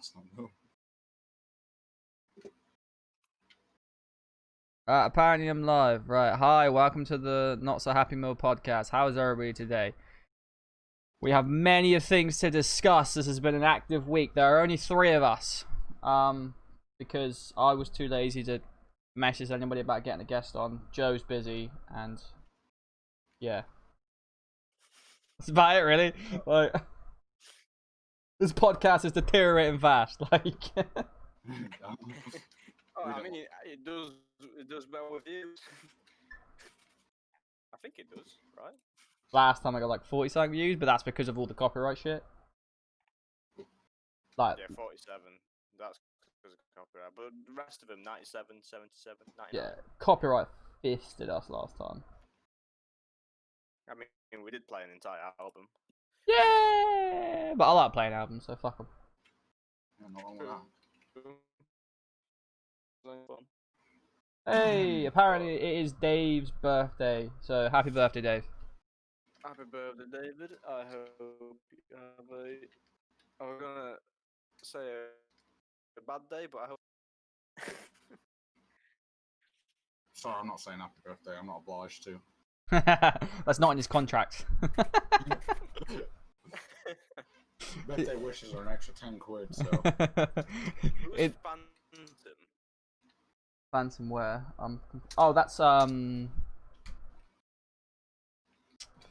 last time though. Apparently I'm live. Right. Hi, welcome to the Not So Happy Meal podcast. How is everybody today? We have many things to discuss. This has been an active week. There are only 3 of us. Because I was too lazy to message anybody about getting a guest on. Joe's busy, and yeah. That's about it, really. Like, this podcast is deteriorating fast. Like, Oh, I mean, it does well with views. I think it does, right? last time I got like 40-something views, but that's because of all the copyright shit. Like, Yeah, 47. That's because of copyright. But the rest of them, 97, 77, 99. yeah, copyright fisted us last time. I mean, we did play an entire album. Yeah, but I like playing albums, so fuck them. Yeah, not wrong with that. Fun. Hey, apparently it is Dave's birthday, so happy birthday, Dave. Happy birthday, David. I hope you have a... I was gonna say a bad day, but I hope... Sorry, I'm not saying happy birthday. I'm not obliged to. That's not in his contract. Birthday wishes are an extra 10 quid, so. Who's Phantom? Phantom where? Oh, that's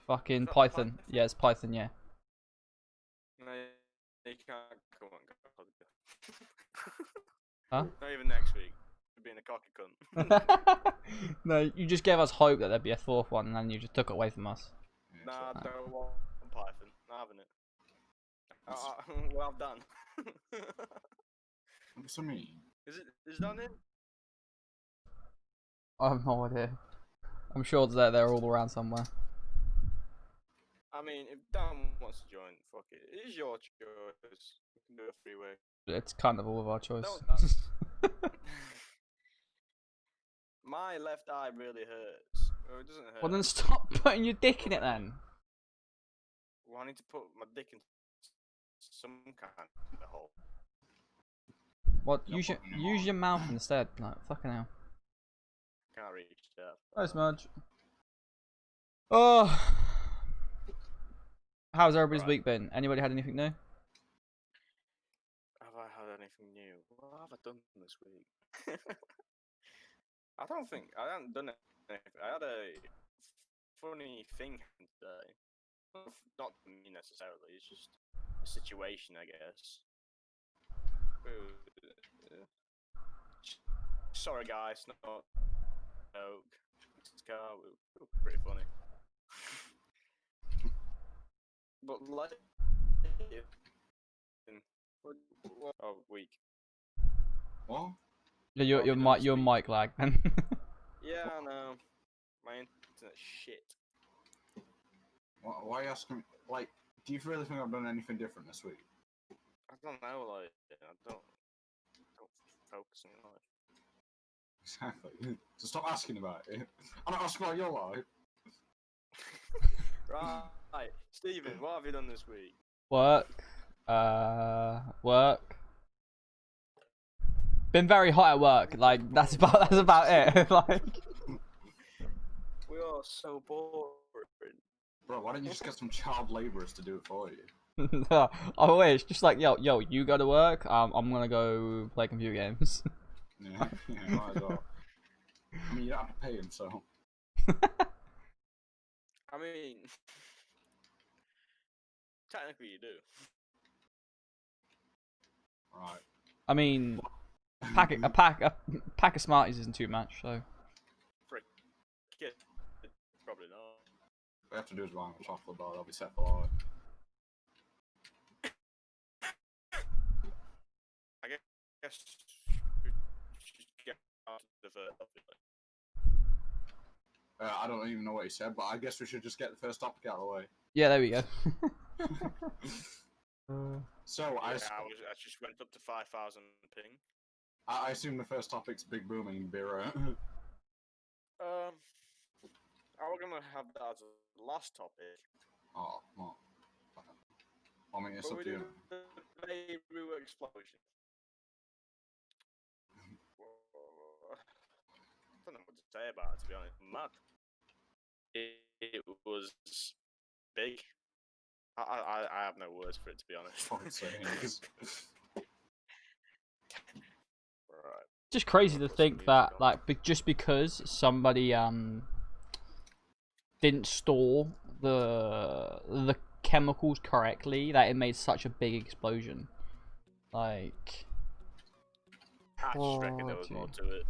fucking Python. Yeah, it's Python. Yeah. No, you can't. Come on, Huh? Not even next week. You're being a cocky cunt. No, you just gave us hope that there'd be a 4th one, and then you just took it away from us. Yeah, Nah, so- don't want Python. Not having it. Well done. What's that mean? Is that it? I have no idea. I'm sure they're all around somewhere. I mean, if Dan wants to join, fuck it. It is your choice. We can do a freeway. It's kind of all of our choice. My left eye really hurts. Oh, it doesn't hurt. Well, then stop putting your dick in it then. Well, I need to put my dick in some kind of hole. What? You're Use putting them your on. mouth instead. Like, fucking hell. Can't reach that. Hi, Smudge. Oh. How's everybody's Right. week been? Anybody had anything new? Have I had anything new? What have I done this week? I don't think I haven't done anything. I had a funny thing today. Not me necessarily. It's just a situation, I guess. Sorry, guys. Not joke. This car was pretty funny. But like, oh, week. What? Yeah, What have you done this your week? mic lag then. Yeah, I know. My internet's shit. Why are you asking me? Like, do you really think I've done anything different this week? I don't know, like, I don't focus on life. Exactly. So stop asking about it. I'm not asking about your life. Right, Stephen, what have you done this week? Work. Work. Been very hot at work. Like, that's about it. Like. We are so boring. Bro, why don't you just get some child labourers to do it for you? I wish. Just like, yo, you go to work. I'm gonna go play computer games. Yeah, might as well. I mean, you don't have to pay him, so. I mean, technically you do. Right. I mean, a pack of Smarties isn't too much, so. Frick. Kid. Probably not. What we have to do is buy him a chocolate bar, they'll be set for life. I guess we should get out of the first topic. I don't even know what he said, but I guess we should just get the first topic out of the way. Yeah, there we go. So, Yeah, I just went up to 5,000 ping. I assume the first topic's big booming beer. I was gonna have that as a last topic. Oh, well. I mean, it's But up we to do you. the Beirut explosion. I don't know what to say about it, to be honest. Mad. It was big. I have no words for it, to be honest. Fuck's sake. Right. Just crazy to Put some think music that, on. like, just because somebody didn't store the chemicals correctly, that it made such a big explosion. Like, I just reckon there was more to it.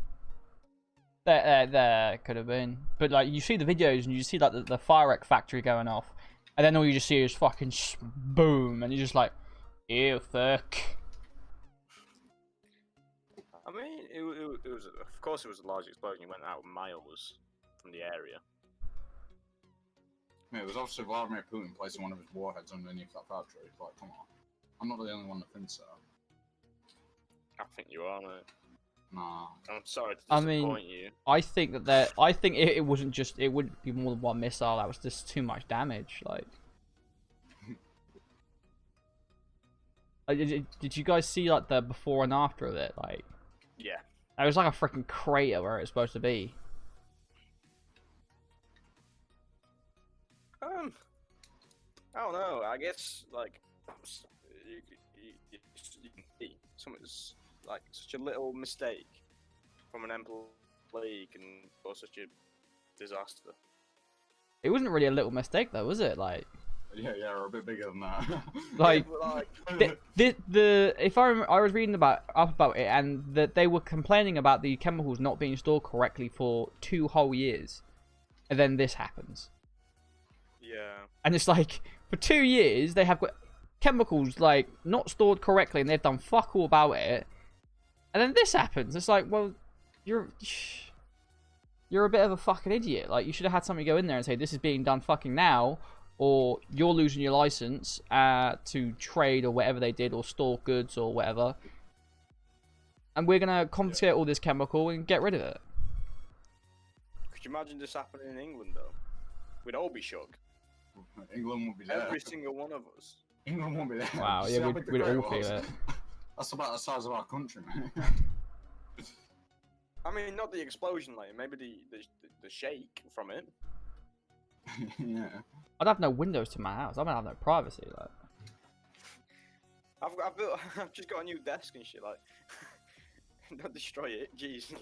there could have been, but like you see the videos and you see like the firework factory going off, and then all you just see is fucking boom, and you're just like, ew, fuck. I mean, it was, of course, it was a large explosion. It went out miles from the area. Yeah, it was obviously Vladimir Putin placing one of his warheads underneath that factory. Like, come on. I'm not the only one that thinks so. I think you are, mate. Nah. I'm sorry to I disappoint mean, you. I think that I think it wasn't just, it wouldn't be more than one missile. That was just too much damage. Like, did you guys see like the before and after of it? Like, Yeah. it was like a freaking crater where it's supposed to be. I don't know. I guess like you can see something's like such a little mistake from an employee can cause such a disaster. It wasn't really a little mistake though, was it? Like, Yeah, or a bit bigger than that. like, Yeah, but, like the if I remember, I was reading up about it, and that they were complaining about the chemicals not being stored correctly for 2 whole years, and then this happens, yeah. and it's like for 2 years they have got chemicals like not stored correctly, and they've done fuck all about it, and then this happens. It's like, well, you're a bit of a fucking idiot. Like, you should have had somebody go in there and say, this is being done fucking now, or you're losing your license to trade or whatever they did, or store goods or whatever. And we're going to confiscate all this chemical and get rid of it. Could you imagine this happening in England though? We'd all be shook. England won't be there. Every single one of us. England won't be there. Wow, See yeah, how we'd big the all crater feel was? it. That's about the size of our country, man. I mean, not the explosion, like maybe the shake from it. Yeah. I'd have no windows to my house. I'm going to have no privacy. Like, I've just got a new desk and shit. Like, don't destroy it, jeez.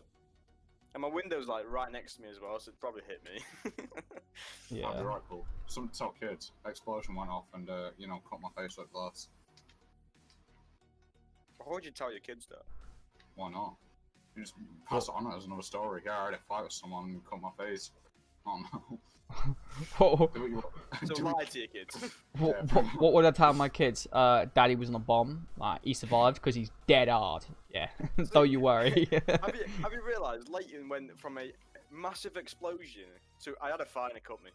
And my window's like right next to me as well, so it'd probably hit me. That'd be yeah. right cool. Some top kids. Explosion went off and, you know, cut my face with glass. Why would you tell your kids that? Why not? You just pass it on as another story. Yeah, I had a fight with someone and cut my face. Oh no. What, Do what you want. So Do lie to your kids. what would I tell my kids? Daddy was on a bomb. Like, he survived because he's dead hard. Yeah. Don't you worry. Have you realised Leighton went from a massive explosion to I had a fight and it cut me.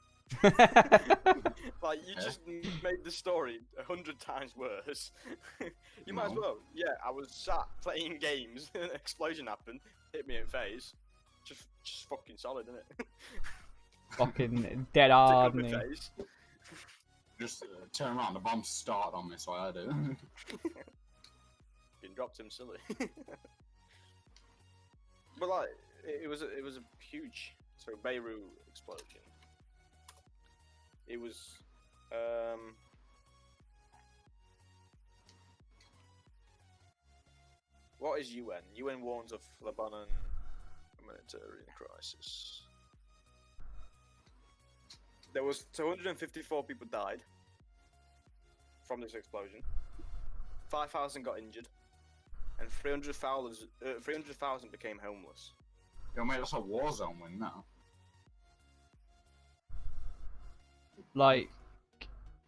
Like, you just made the story 100 times worse. You might as No. well. Yeah, I was sat playing games, an explosion happened, hit me in the face. Just fucking solid, isn't it? Fucking dead hard. Took on isn't my he? face. Just turn around. The bomb started on me, so I had it. Been dropped him silly. But like, it was a huge Beirut explosion. It was what is UN? UN warns of Lebanon humanitarian crisis. There was 254 people died from this explosion. 5,000 got injured, and 300,000 became homeless. Yo, mate, that's a war zone win now. Like,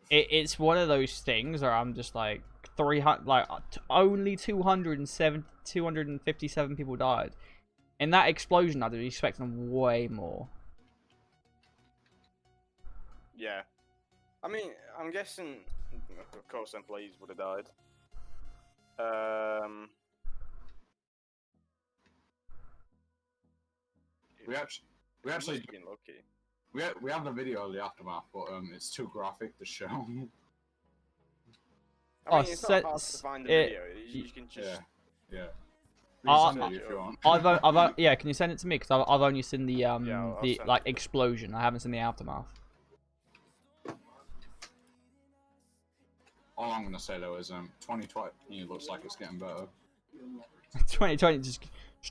it's one of those things where I'm just like, 300, like, only 257 people died. In that explosion, I'd be expecting way more. Yeah. I mean, I'm guessing, of course, employees would have died. We actually been lucky. we have the video of the aftermath, but it's too graphic to show. I mean, it's not hard to find the video. You can just. Yeah. I'll- Resend it if you want. yeah, can you send it to me? Because I've only seen the I'll the send like it. explosion. I haven't seen the aftermath. All I'm gonna say though is 2020 looks like it's getting better. 2020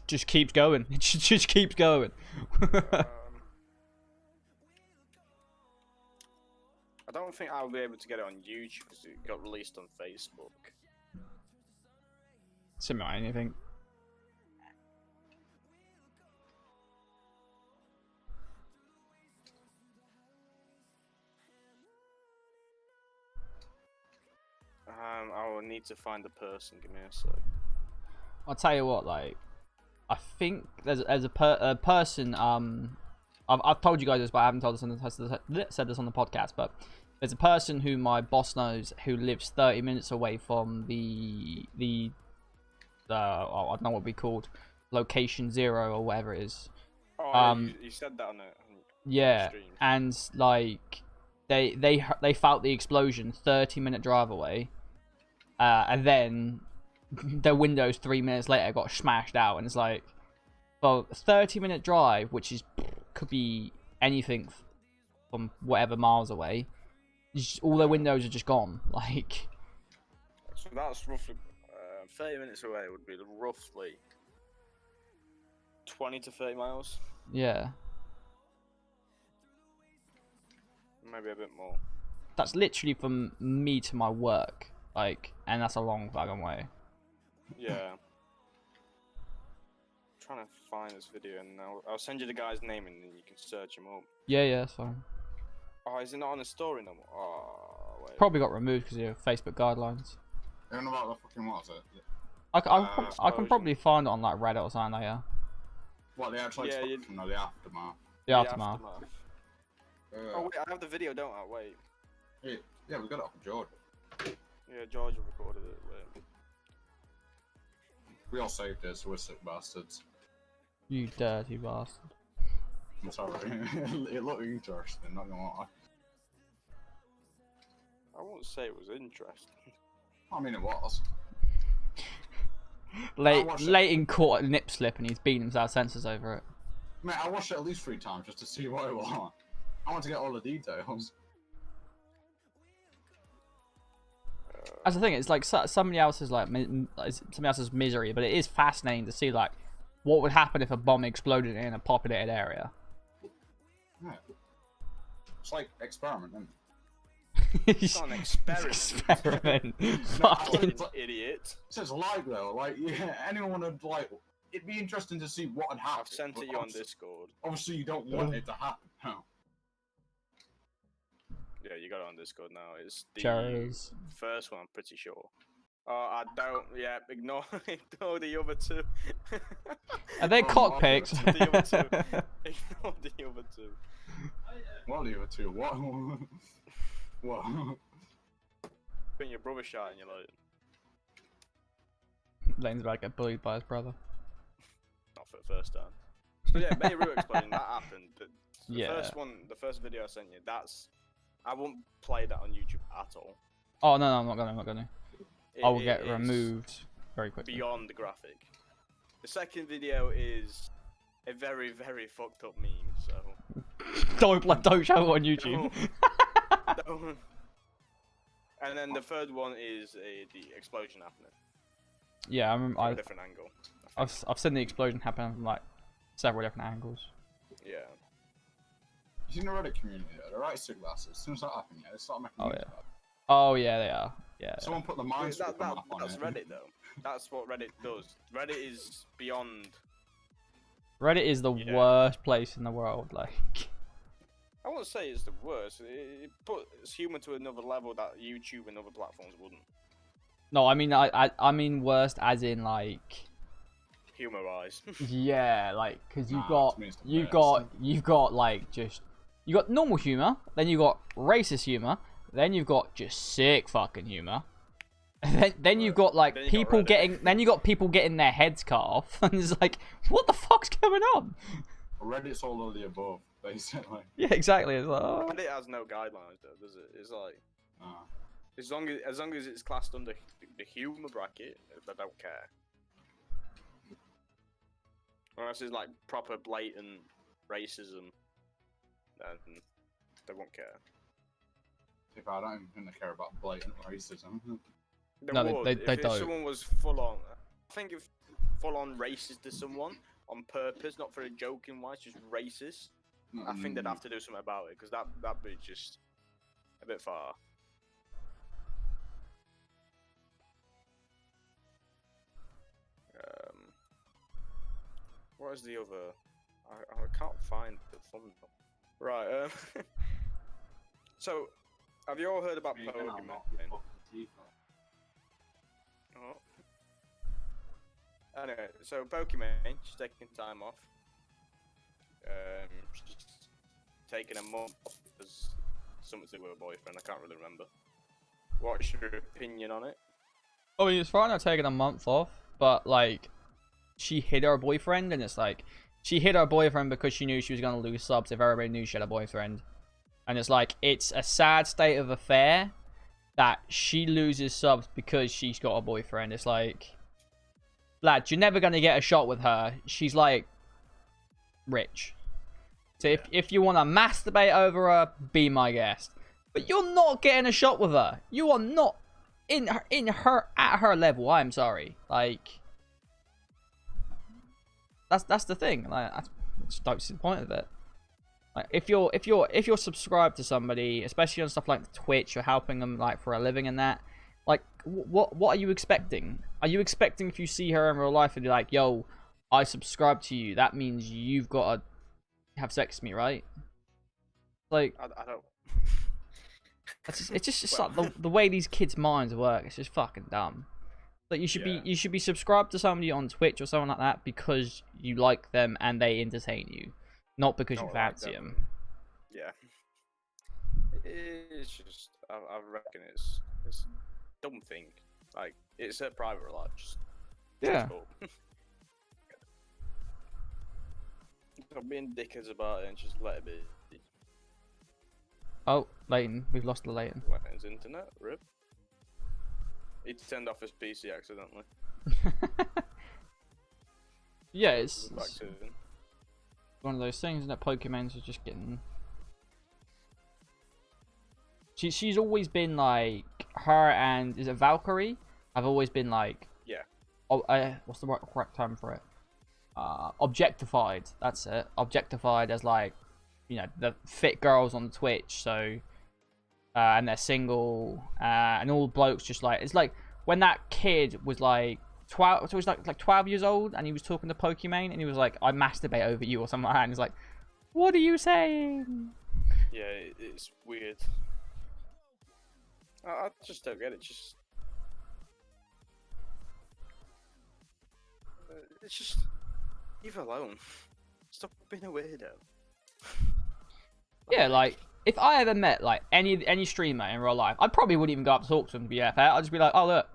just keeps going. It just keeps going. I don't think I'll be able to get it on YouTube because it got released on Facebook. Similar anything. I will need to find the person. Give me a sec. I'll tell you what, like, I think there's a person. I've told you guys this, but I haven't said this on the podcast. But there's a person who my boss knows who lives 30 minutes away from the I don't know what we called location 0 or whatever it is. Oh, yeah, you said that on it. Yeah, stream. and like they felt the explosion 30-minute drive away, and then their windows 3 minutes later got smashed out, and it's like, well, 30-minute drive, which is could be anything from whatever miles away, all their windows are just gone. Like, So that's roughly 30 minutes away. Would be roughly 20 to 30 miles, yeah, maybe a bit more. that's literally from me to my work, like, and that's a long fucking way. Yeah. Trying to find this video, and I'll send you the guy's name, and then you can search him up. Yeah, so Oh, is it not on the story no more? Oh, wait. probably got removed because of Facebook guidelines. I don't know about the fucking what is it? I can explosion. probably find it on like Reddit or something like that. What the actual Yeah, explosion or the aftermath? The aftermath. Oh wait, I have the video, don't I? Wait. Yeah, we got it off of George. Yeah, Georgia recorded it. Wait. We all saved it, so we're sick bastards. You dirty bastard. I'm sorry. It looked interesting, not gonna lie. I won't say it was interesting. I mean, it was. Leighton caught a nip slip and he's beating himself senseless over it. Mate, I watched it at least 3 times just to see what it was. I want to get all the details. That's the thing. It's like somebody else's misery, but it is fascinating to see like what would happen if a bomb exploded in a populated area. Yeah. It's like experiment, isn't it? It's not an experiment. Experiment. No, Fucking Idiot. So it's like though, like yeah, anyone would like. It'd be interesting to see what would happen. I've sent it you on Discord. Obviously, you don't want it to happen. No. Yeah, you got it on Discord now. It's the Cherries. first one, I'm pretty sure. Oh, I don't. Yeah, ignore the other two. Are they cockpits? The other two. Ignore the other two. What are the other two? What? What? Putting your brother shot and you're like, Lane's about to get bullied by his brother. not for the first time. So yeah, Beirut explosion, that happened. The first one, the first video I sent you, I won't play that on YouTube at all. Oh no, I'm not gonna. I will get It is removed very quickly. beyond the graphic. The second video is a very, very fucked up meme, so Don't show it on YouTube. don't. And then the third one is the explosion happening Yeah, I remember. from a different angle. I've seen the explosion happen from like several different angles. Yeah. You seen the Reddit community? They're right sick bastards. As soon as that happened, yeah, they started making. Oh, memes yeah. about it. Oh yeah, they are. Yeah. Someone put the Minesweeper map on That's it. Reddit though. That's what Reddit does. Reddit is beyond. Reddit is the Yeah. worst place in the world. Like, I won't say it's the worst. It puts human to another level that YouTube and other platforms wouldn't. no, I mean worst as in like, Humor-wise. yeah, like because Nah, to me it's the you've got like just you got normal humor, then you got racist humor, then you've got just sick fucking humor. And then you've got like Then you got people Reddit. getting then you got people getting their heads cut off, and it's like, what the fuck's going on? Reddit's all of the above, basically. Yeah, exactly. It's like, oh. Reddit has no guidelines though, does it? It's like As long as it's classed under the humour bracket, I don't care. Unless it's like proper blatant racism, then they won't care. If I don't even think they care about blatant racism. No, they if don't. someone was full on, I think if full on racist to someone on purpose, not for a joking way, just racist, I think they'd have to do something about it because that'd be just a bit far. What is the other? I can't find the thumbnail. Right. So, have you all heard about Pokemon? Oh. Anyway, so Pokemon, she's taking time off. She's taking a month off because something to do with her boyfriend. I can't really remember. What's your opinion on it? I mean, it's fine not taking a month off, but like, she hid her boyfriend, and it's like, she hid her boyfriend because she knew she was gonna lose subs if everybody knew she had a boyfriend. And it's like, it's a sad state of affair that she loses subs because she's got a boyfriend. It's like, lad, you're never gonna get a shot with her. She's like rich. So if you want to masturbate over her, be my guest. But you're not getting a shot with her. You are not at her level. I'm sorry. Like, that's the thing. Like, I just don't see the point of it. Like, if you're subscribed to somebody, especially on stuff like Twitch, you're helping them like for a living and that. Like, what are you expecting? Are you expecting if you see her in real life and you're like, yo, I subscribe to you, that means you've got to have sex with me, right? Like, I don't. It's just like the way these kids' minds work. It's just fucking dumb. Like, you should be subscribed to somebody on Twitch or something like that because you like them and they entertain you, not because you fancy them. Yeah. It's just I reckon it's a dumb thing. Like, it's a private life. Just cool. Stop being dickheads about it and just let it be. Oh, Leighton. We've lost the Leighton. Leighton's internet, rip. He turned off his PC accidentally. Yeah, it's Back to him. one of those things that Pokemon's are just getting. She's always been like, her and is it Valkyrie? I've always been like, yeah. Oh, what's the correct term for it? Objectified. That's it. Objectified as like, you know, the fit girls on Twitch. So, and they're single, and all blokes just like, it's like when that kid was like 12, so he was like 12 years old, and he was talking to Pokemon, and he was like, I masturbate over you or something like that, and he's like, what are you saying? Yeah, it's weird. I just don't get it. It's just leave her alone. Stop being a weirdo. Yeah, like, if I ever met like any streamer in real life, I probably wouldn't even go up to talk to them, to be fair. I'd just be like, oh look,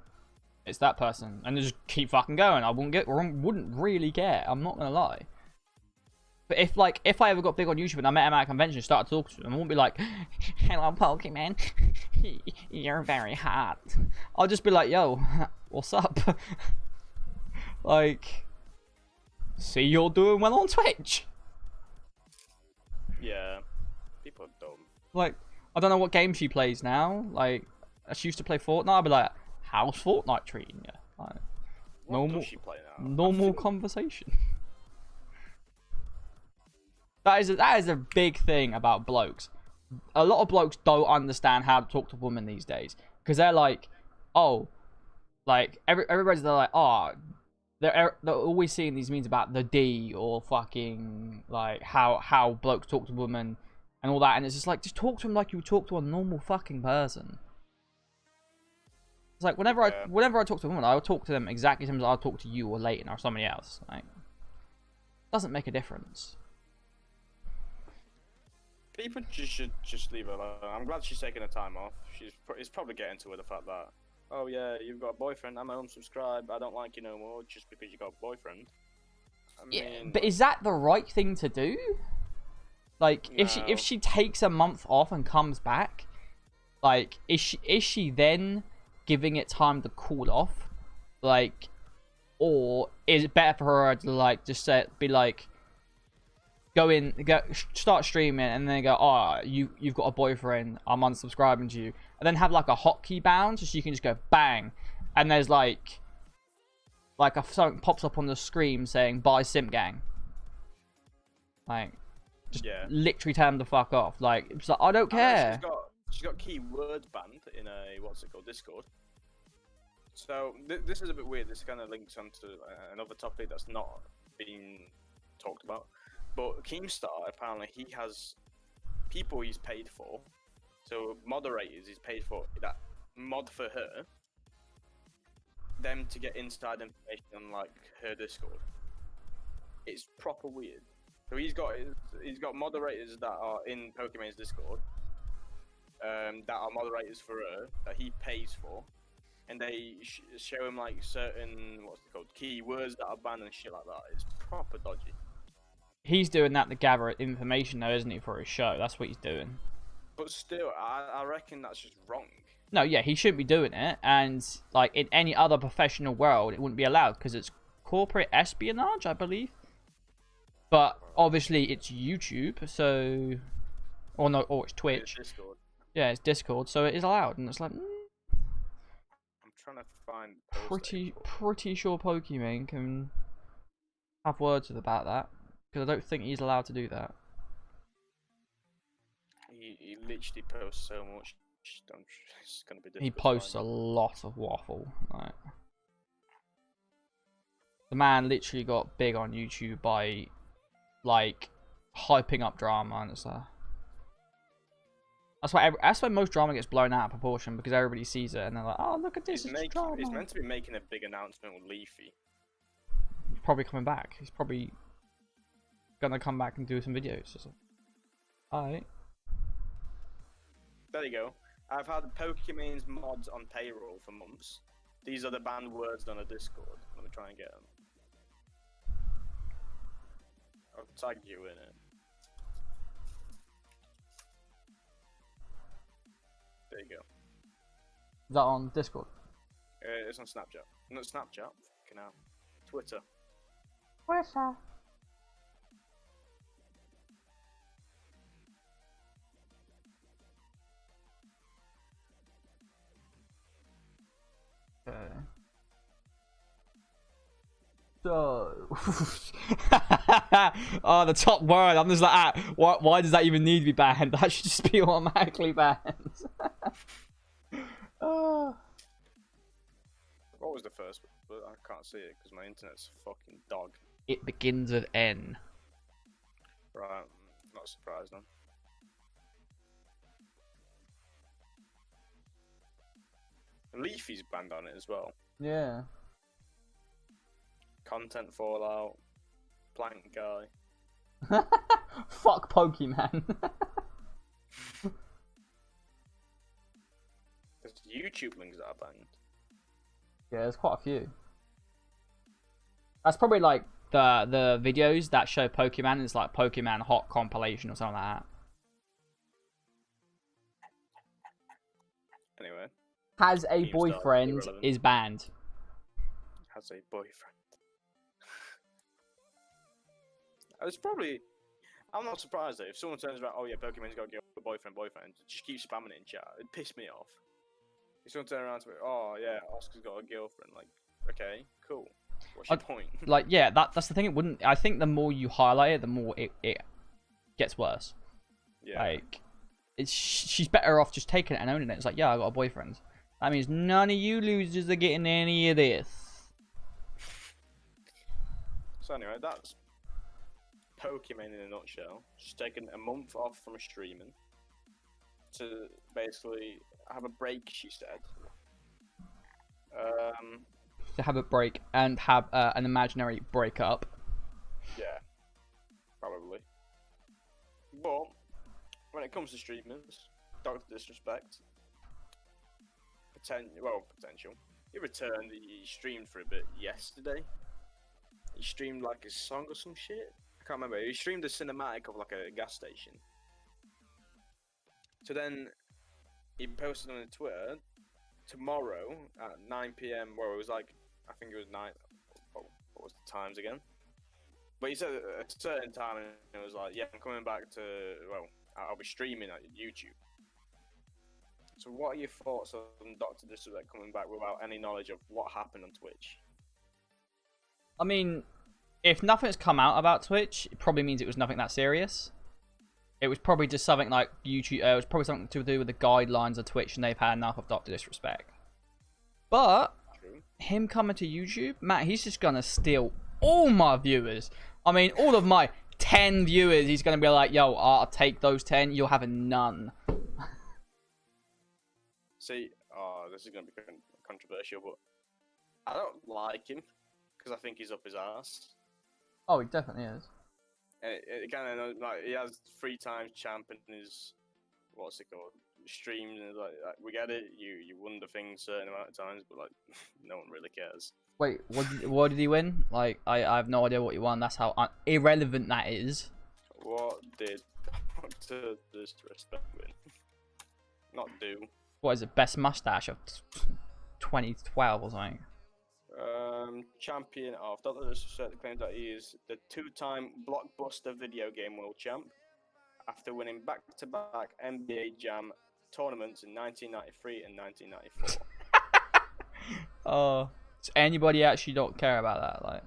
it's that person, and just keep fucking going. I wouldn't really care. I'm not gonna lie. But if I ever got big on YouTube and I met him at a convention and started talking to him, I wouldn't be like, hello Pokemon, you're very hot. I'll just be like, yo, what's up? Like, see, you're doing well on Twitch. Yeah, people are dumb. Like, I don't know what game she plays now. Like, she used to play Fortnite. I'd be like, how's Fortnite treating you? Like, What does she play now? normal conversation. That is a big thing about blokes. A lot of blokes don't understand how to talk to women these days because they're like, oh, like everybody's they're like, oh, they're always seeing these memes about the D or fucking like how blokes talk to women and all that, and it's just like, just talk to them like you would talk to a normal fucking person. It's like whenever I talk to a woman, I would talk to them exactly the same as I would talk to you or Leighton or somebody else. Like, doesn't make a difference. People should just leave her alone. I'm glad she's taking her time off. It's probably getting to her the fact that, oh yeah, you've got a boyfriend, I'm unsubscribed, I don't like you no more just because you got a boyfriend. I mean, yeah, but is that the right thing to do? Like, no. if she takes a month off and comes back, Like, is she then giving it time to cool off? Like, or is it better for her to like just be like, start streaming and then go, oh, you've got a boyfriend, I'm unsubscribing to you, and then have like a hotkey bound so you can just go bang, and there's like something pops up on the screen saying "Bye Simp Gang." Like, just literally tell them the fuck off. Like, it's like, I don't care. She's got keywords banned in a Discord. So this is a bit weird. This kind of links onto another topic that's not being talked about. But Keemstar, apparently, he has people he's paid for. So moderators he's paid for that mod for her. Them to get inside information on like her Discord. It's proper weird. So he's got moderators that are in Pokemon's Discord. That are moderators for her that he pays for. And they show him like certain keywords that are banned and shit like that. It's proper dodgy. He's doing that to gather information though, isn't he, for his show? That's what he's doing. But still, I reckon that's just wrong. No, yeah, he shouldn't be doing it. And like in any other professional world, it wouldn't be allowed because it's corporate espionage, I believe. But obviously, it's YouTube, so or it's Twitch. It's Discord. Yeah, it's Discord, so it is allowed, and it's like. I'm trying to find. Pretty sure Pokemon can have words with about that. Because I don't think he's allowed to do that. He literally posts so much. It's gonna be difficult. He posts a lot of waffle. Like, the man literally got big on YouTube by like hyping up drama, and it's that's why most drama gets blown out of proportion because everybody sees it and they're like, oh, look at this, it's drama. He's meant to be making a big announcement with Leafy. He's probably coming back. He's probably gonna come back and do some videos. Alright. There you go. I've had Pokemon's mods on payroll for months. These are the banned words on a Discord. Let me try and get them. I'll tag you in it. There you go. Is that on Discord? It's on Snapchat. Not Snapchat. Fucking hell. Twitter. Twitter. Okay. So, oh, the top word. I'm just like, why does that even need to be banned? That should just be automatically banned. What was the first one? I can't see it because my internet's fucking dog. It begins with N. Right, not surprised then. Leafy's banned on it as well. Yeah. Content fallout. Plank guy. Fuck Pokemon. There's YouTube links that are banned. Yeah, there's quite a few. That's probably like the videos that show Pokemon. It's like Pokemon Hot compilation or something like that. Anyway. Has a boyfriend is banned. Has a boyfriend. It's probably. I'm not surprised though. If someone turns around, oh yeah, Pokemon's got a boyfriend, just keep spamming it in chat. It pissed me off. If someone turns around to me, oh yeah, Oscar's got a girlfriend. Like, okay, cool. What's your point? Like, yeah, that's the thing. It wouldn't. I think the more you highlight it, the more it gets worse. Yeah. Like, she's better off just taking it and owning it. It's like, yeah, I got a boyfriend. That means none of you losers are getting any of this. So anyway, that's Pokemon in a nutshell. She's taken a month off from streaming to basically have a break, she said. To have a break and have an imaginary breakup. Yeah, probably. But when it comes to streamers, Dr. Disrespect, potential. He returned. He streamed for a bit yesterday. He streamed like a song or some shit. I can't remember. He streamed a cinematic of like a gas station. So then he posted on Twitter tomorrow at 9 p.m. Well, it was like, I think it was 9. What was the times again? But he said at a certain time, and it was like, yeah, I'm coming back to, well, I'll be streaming at YouTube. So what are your thoughts on Dr. Disrespect coming back without any knowledge of what happened on Twitch? I mean, if nothing's come out about Twitch, it probably means it was nothing that serious. It was probably just something like YouTube. It was probably something to do with the guidelines of Twitch, and they've had enough of Dr. Disrespect. But him coming to YouTube, Matt, he's just gonna steal all my viewers. I mean, all of my 10 viewers, he's gonna be like, "Yo, I'll take those 10. You'll have none." See, this is gonna be controversial, but I don't like him because I think he's up his ass. Oh, he definitely is. And it kind of like he has 3 times champ in his what's it called streams, and like we get it. You won the thing a certain amount of times, but like no one really cares. Wait, what did he win? Like, I have no idea what he won. That's how irrelevant that is. What did Dr. Disrespect win? Not do. What is it? Best mustache of 2012 or something. Champion of Dr. Disrespect claims that he is the 2-time blockbuster video game world champ after winning back-to-back NBA Jam tournaments in 1993 and 1994. Oh, does anybody actually not care about that? Like,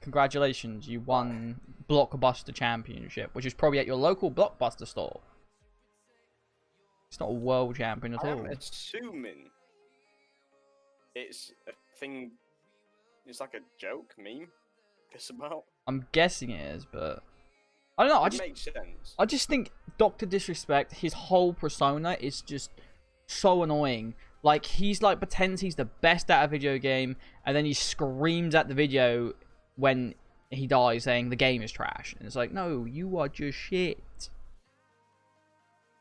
congratulations, you won Blockbuster Championship, which is probably at your local Blockbuster store. It's not a world champion at all. I'm assuming it's a thing. It's like a joke meme. Piss about. I'm guessing it is, but I don't know. It makes sense. I just think Dr. Disrespect, his whole persona is just so annoying. Like, he's like pretends he's the best at a video game, and then he screams at the video when he dies, saying the game is trash. And it's like, no, you are just shit.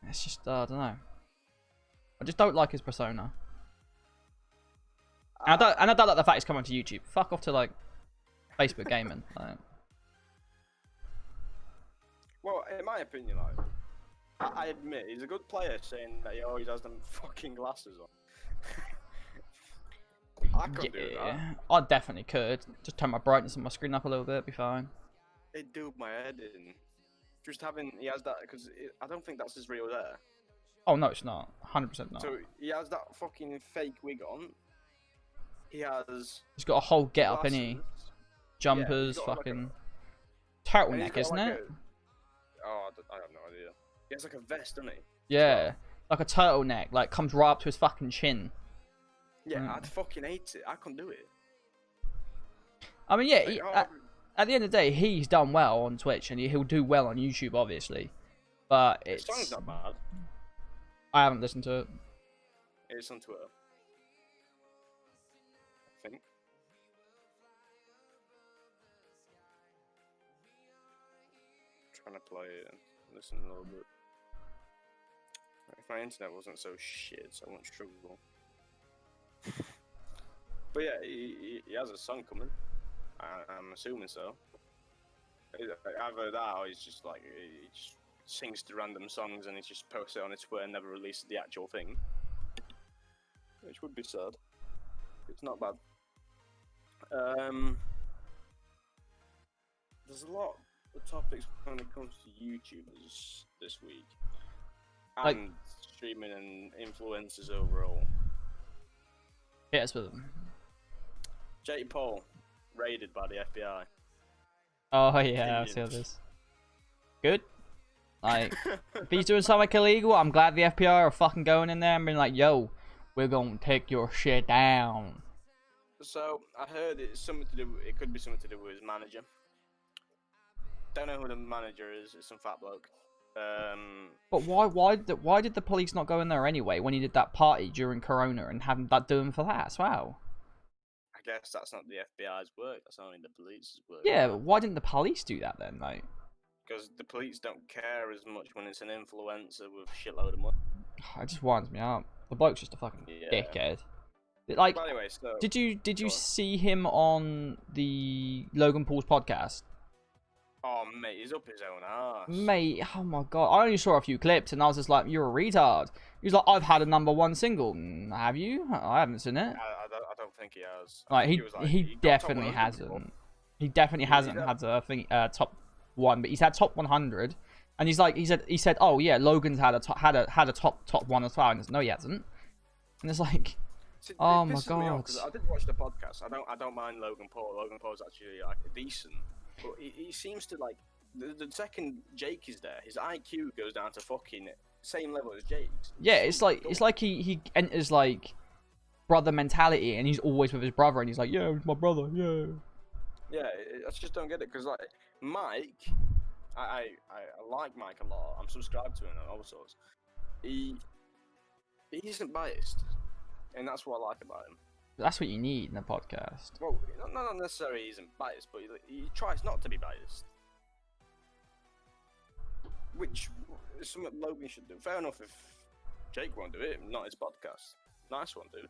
It's just, I don't know. I just don't like his persona. And I don't like the fact he's coming to YouTube. Fuck off to, like, Facebook gaming. Like. Well, in my opinion, like, I admit, he's a good player, saying that he always has them fucking glasses on. I couldn't do that. I definitely could. Just turn my brightness on my screen up a little bit, be fine. It'd do my head in. Just having, he has that, because I don't think that's his real hair. Oh, no, it's not. 100% not. So, he has that fucking fake wig on. He has... He's got a whole get-up, innit? Jumpers, yeah, fucking... Like turtleneck, isn't like it? Oh, I have no idea. He has like a vest, doesn't he? Yeah. Like a turtleneck, like, comes right up to his fucking chin. Yeah, I'd fucking hate it. I couldn't do it. I mean, yeah, Like, at the end of the day, he's done well on Twitch, and he'll do well on YouTube, obviously. But the it's... song's not bad. I haven't listened to it. It's on Twitter. I think. Trying to play it and listen a little bit. If my internet wasn't so shit, I wouldn't struggle. But yeah, he has a song coming. I'm assuming so. Either that or he's just like, he just sings to random songs and he just posts it on his Twitter and never releases the actual thing. Which would be sad. It's not bad. There's a lot of topics when it comes to YouTubers this week. And Like, streaming and influencers overall. hit us with them. Jake Paul, raided by the FBI. Oh, yeah, I see this. Good. Like, if he's doing something illegal, I'm glad the FBI are fucking going in there and being like, yo, we're gonna take your shit down. So, I heard it's something to do, it could be something to do with his manager. Don't know who the manager is, it's some fat bloke. But why did the police not go in there anyway when he did that party during Corona and have that do him for that as well? I guess that's not the FBI's work, that's only the police's work. Yeah, but why didn't the police do that then, like? Because the police don't care as much when it's an influencer with a shitload of money. It just winds me up. The bloke's just a fucking Yeah. dickhead. Like, But anyway, so... did you Go on. see him on the Logan Paul's podcast? Oh, mate, he's up his own ass. Mate, oh my god. I only saw a few clips and I was just like, you're a retard. He's like, I've had a #1 single. Have you? I haven't seen it. I don't think he has. I Like, think he, was like, he got top definitely 100 hasn't. before. He definitely hasn't had- had a thing, top 1, but he's had top 100. And he's like, he said, oh yeah, Logan's had a top 1 as well. And it's, no, he hasn't. And it's like, See, it oh my pisses me off god. 'cause I did watch the podcast. I don't mind Logan Paul. Logan Paul's actually like decent, but he seems to like the second Jake is there, his IQ goes down to fucking same level as Jake's. Yeah, it's like he enters like brother mentality, and he's always with his brother, and he's like, yeah, it's my brother, yeah. Yeah, I just don't get it because like Mike, I like Mike a lot. I'm subscribed to him and all sorts. He isn't biased, and that's what I like about him. That's what you need in a podcast. Well, not necessarily he isn't biased, but he tries not to be biased. Which is something Logan should do. Fair enough if Jake won't do it, not his podcast. Nice one, dude.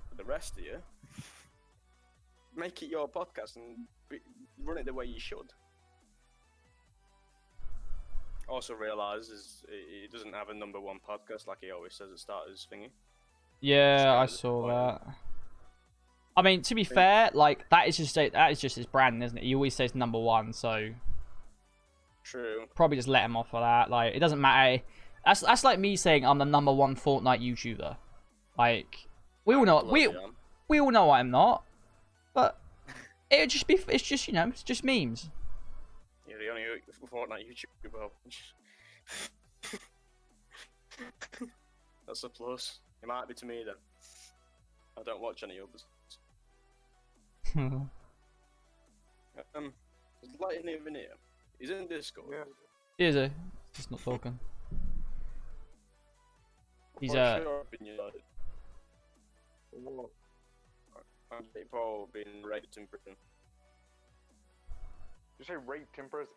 But the rest of you, make it your podcast and run it the way you should. Also realises he doesn't have a #1 podcast like he always says at the start of his thingy. Yeah, I saw that. I mean, to be fair, like that is just his brand, isn't it? He always says #1, so True. probably just let him off for that. Like, it doesn't matter. That's like me saying I'm the #1 Fortnite YouTuber. Like, we all know we all know I'm not, but it's just you know, it's just memes. You're the only Fortnite YouTuber. That's a plus. It might be to me then. I don't watch any others. There's Lightning even here. He's in Discord. Yeah. Is he? He's not talking. He's What's your opinion on it? Jake Paul being raped in prison. Did you say raped in prison?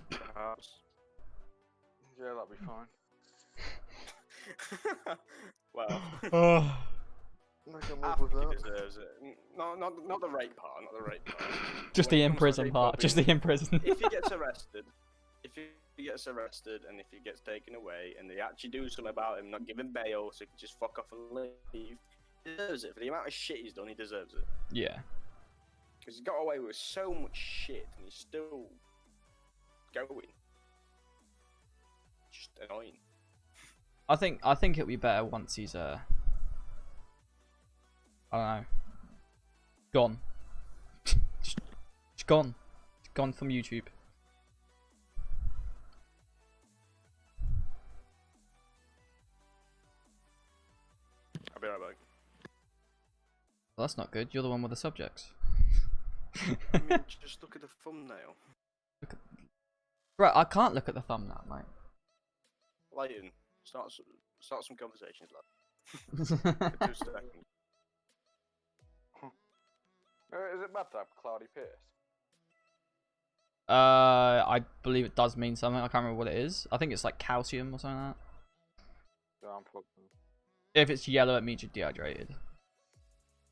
Perhaps. Yeah, that'd be fine. Well, I can I live with think he that. deserves it. No, not the rape part, not the rape part. just When the it in comes to prison Jake Paul part. Just the being- in prison. If he gets arrested, and if he gets taken away, and they actually do something about him, not give him bail, so he can just fuck off and leave, he deserves it. For the amount of shit he's done, he deserves it. Yeah. Because he got away with so much shit, and he's still going. Just annoying. I think it'll be better once he's I don't know, gone. Just gone. Just gone from YouTube. I'll be right back. Well, that's not good. You're the one with the subjects. I mean, just look at the thumbnail. Right, I can't look at the thumbnail, mate. Leighton, start some conversations, lad. For 2 seconds. Is it bad to have cloudy pierce? I believe it does mean something. I can't remember what it is. I think it's like calcium or something like that. Yeah, I'm plugged in. If it's yellow, it means you're dehydrated.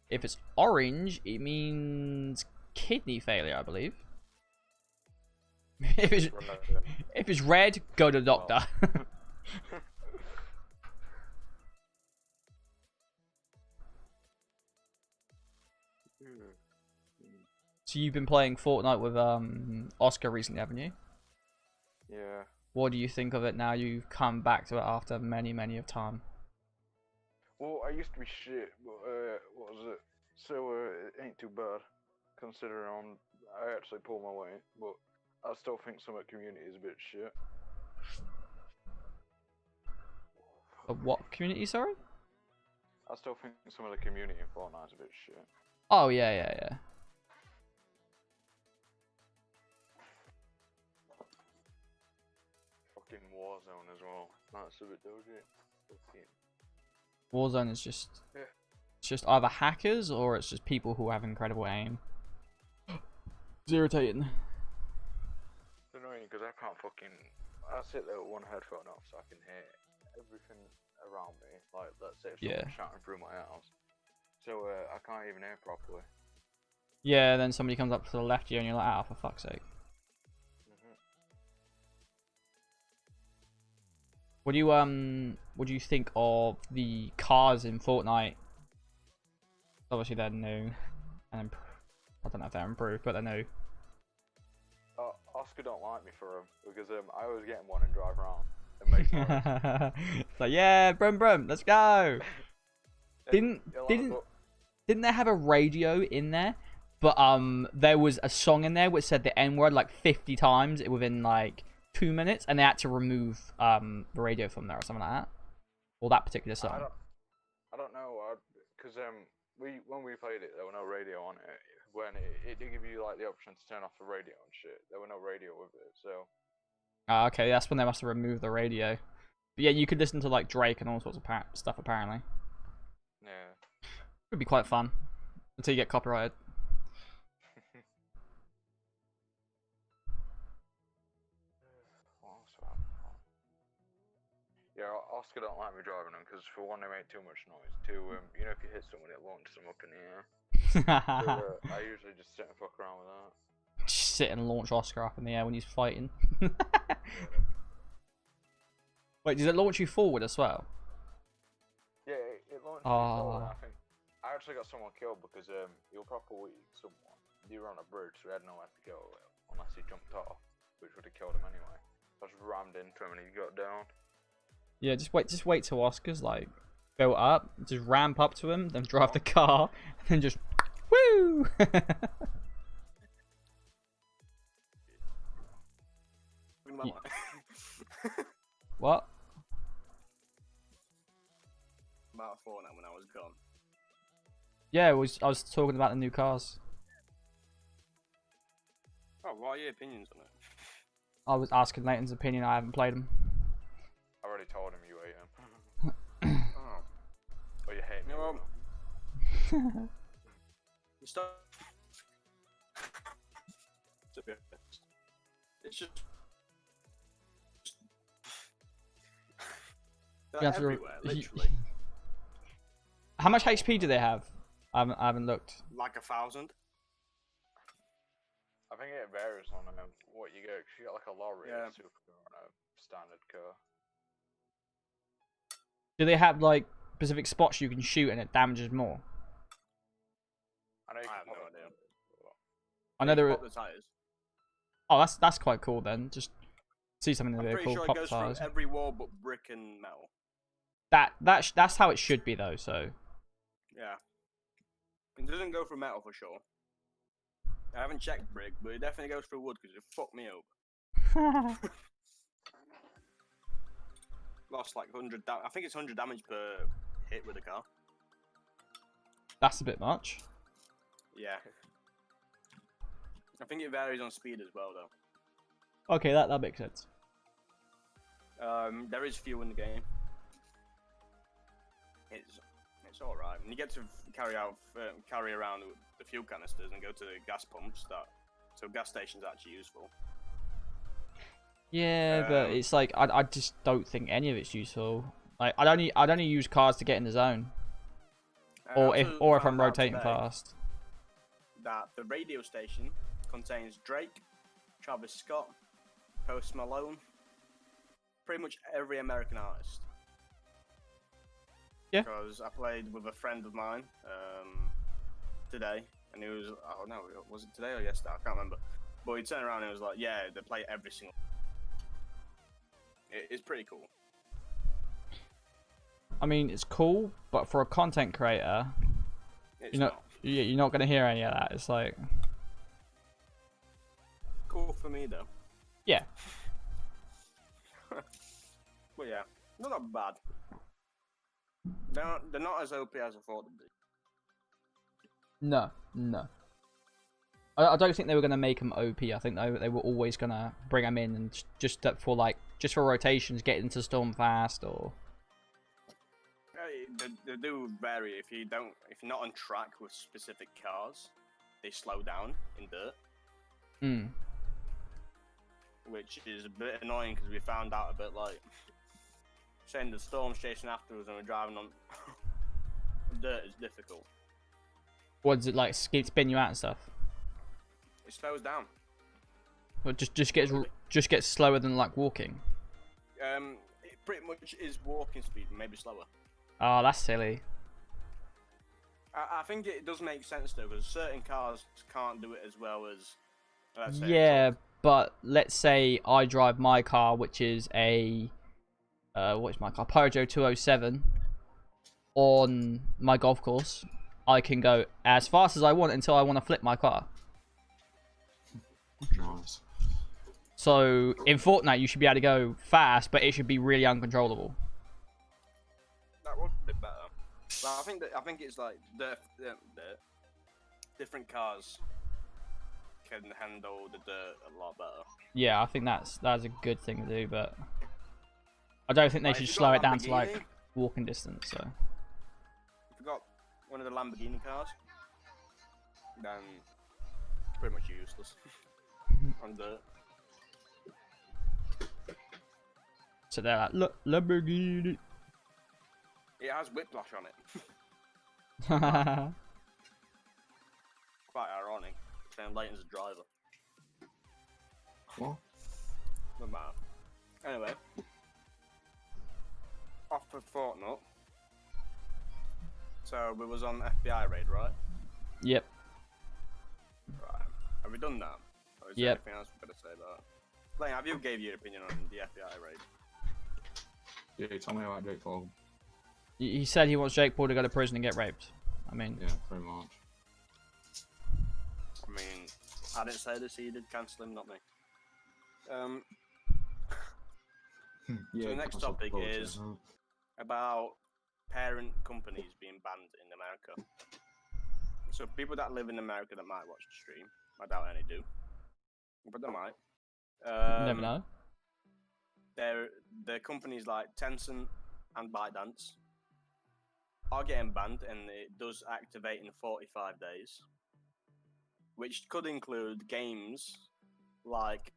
If it's orange, it means kidney failure, I believe. If it's red, go to the doctor. So you've been playing Fortnite with Oscar recently, haven't you? Yeah. What do you think of it now you've come back to it after many of time? Well, I used to be shit, but what was it? So it ain't too bad, considering I actually pull my weight, but I still think some of the community is a bit shit. Of what community, sorry? I still think some of the community in Fortnite is a bit shit. Oh, yeah. Fucking Warzone as well. That's a bit dodgy. Fucking. Warzone is just... Yeah. It's just either hackers or it's just people who have incredible aim. It's irritating. It's annoying because I can't fucking. I sit there with one headphone off so I can hear everything around me. Like, let's say if someone's shouting through my house. So I can't even hear properly. Yeah, then somebody comes up to the left of you and you're like, oh, for fuck's sake. What do you think of the cars in Fortnite? Obviously they're new, and I don't know if they're improved, but they're new. Oscar don't like me for him because I always get him one and drive around and make noise. It's like, yeah, brum brum, let's go. Didn't they have a radio in there? But there was a song in there which said the N word like 50 times within like 2 minutes, and they had to remove the radio from there or something like that, or that particular song. I don't know, because when we played it, there were no radio on it. When it did give you like the option to turn off the radio and shit, there were no radio with it. So. Okay, that's when they must have removed the radio. But yeah, you could listen to like Drake and all sorts of stuff apparently. Yeah. It'd be quite fun until you get copyrighted. Yeah, Oscar don't like me driving them because for one, they make too much noise. Two, you know, if you hit someone, it launches them up in the air. So, I usually just sit and fuck around with that. Just sit and launch Oscar up in the air when he's fighting. Wait, does it launch you forward as well? Yeah, it launches you forward. I think I actually got someone killed because he was probably someone. He were on a bridge, so he had nowhere to go unless he jumped off, which would have killed him anyway. I just rammed into him and he got down. Yeah, just wait till Oscar's like built up, just ramp up to him, then drive the car, and then just woo. What? About Fortnite when I was gone. Yeah, I was talking about the new cars. Oh, what are your opinions on it? I was asking Leighton's opinion. I haven't played them. I already told him you hate him. Oh. Or you hate me. Well, you start. To be honest, it's just. They're everywhere, literally. How much HP do they have? I haven't looked. Like 1,000. I think it varies on what you get. Cause you got like a lorry, Yeah. a supercar, and a standard car. Do they have like specific spots you can shoot and it damages more? I know you I can have no pop idea. I know there. Pop the tires. Oh, that's quite cool then. Just see something in the I'm vehicle, pretty sure pop it goes tires. through every wall but brick and metal. That's how it should be though. So. Yeah. It doesn't go through metal for sure. I haven't checked brick, but it definitely goes through wood because it fucked me up. Lost like 100. I think it's 100 damage per hit with the car. That's a bit much. Yeah. I think it varies on speed as well, though. Okay, that makes sense. There is fuel in the game. It's all right. And you get to carry around the fuel canisters and go to the gas pumps. So gas stations are actually useful. Yeah, but it's like I just don't think any of it's useful. Like I'd only use cars to get in the zone, or if I'm rotating fast. That the radio station contains Drake, Travis Scott, Post Malone, pretty much every American artist. Yeah. Because I played with a friend of mine today, and he was, oh no, was it today or yesterday? I can't remember. But he turned around and was like, yeah, they play every single. It's pretty cool. I mean, it's cool, but for a content creator, you're not gonna hear any of that. It's like cool for me though. Yeah. Well, yeah, not that bad. They're not as OP as I thought they'd be. No. I don't think they were gonna make them OP. I think they were always gonna bring them in and just for rotations, get into storm fast or. They do vary. If you're not on track with specific cars, they slow down in dirt. Which is a bit annoying because we found out a bit like saying the storm's chasing after us and we're driving on dirt is difficult. What does it like spin you out and stuff? It slows down. Well, just gets slower than like walking. It pretty much is walking speed, maybe slower. Oh, that's silly. I think it does make sense though, because certain cars can't do it as well as. Let's say, Yeah, but let's say I drive my car, which is a what is my car? Peugeot 207. On my golf course, I can go as fast as I want until I want to flip my car. Nice. So in Fortnite, you should be able to go fast, but it should be really uncontrollable. That would be better. But I think it's like the different cars can handle the dirt a lot better. Yeah, I think that's a good thing to do, but I don't think they Like, should if you've slow got a it down to like Lamborghini- walking distance. So If you got one of the Lamborghini cars, then it's pretty much useless on dirt. so they're like, look, Lamborghini. It has whiplash on it. Yeah, Quite ironic. Saying Leighton's a driver. What? No matter. Anyway, off for Fortnite. So we was on FBI raid, right? yep. Right. Have we done that? Or is there Yep. anything else we've got to say about it? Leighton, have you gave your opinion on the FBI raid? Yeah, tell me about Jake Paul. He said he wants Jake Paul to go to prison and get raped. I mean, Yeah, pretty much. I mean, I didn't say this, he did cancel him, not me. Yeah, the next cancel topic culture, is- huh? About parent companies being banned in America. So people that live in America that might watch the stream, I doubt any do, but they might. you never know. The companies like Tencent and ByteDance are getting banned, and it does activate in 45 days, which could include games like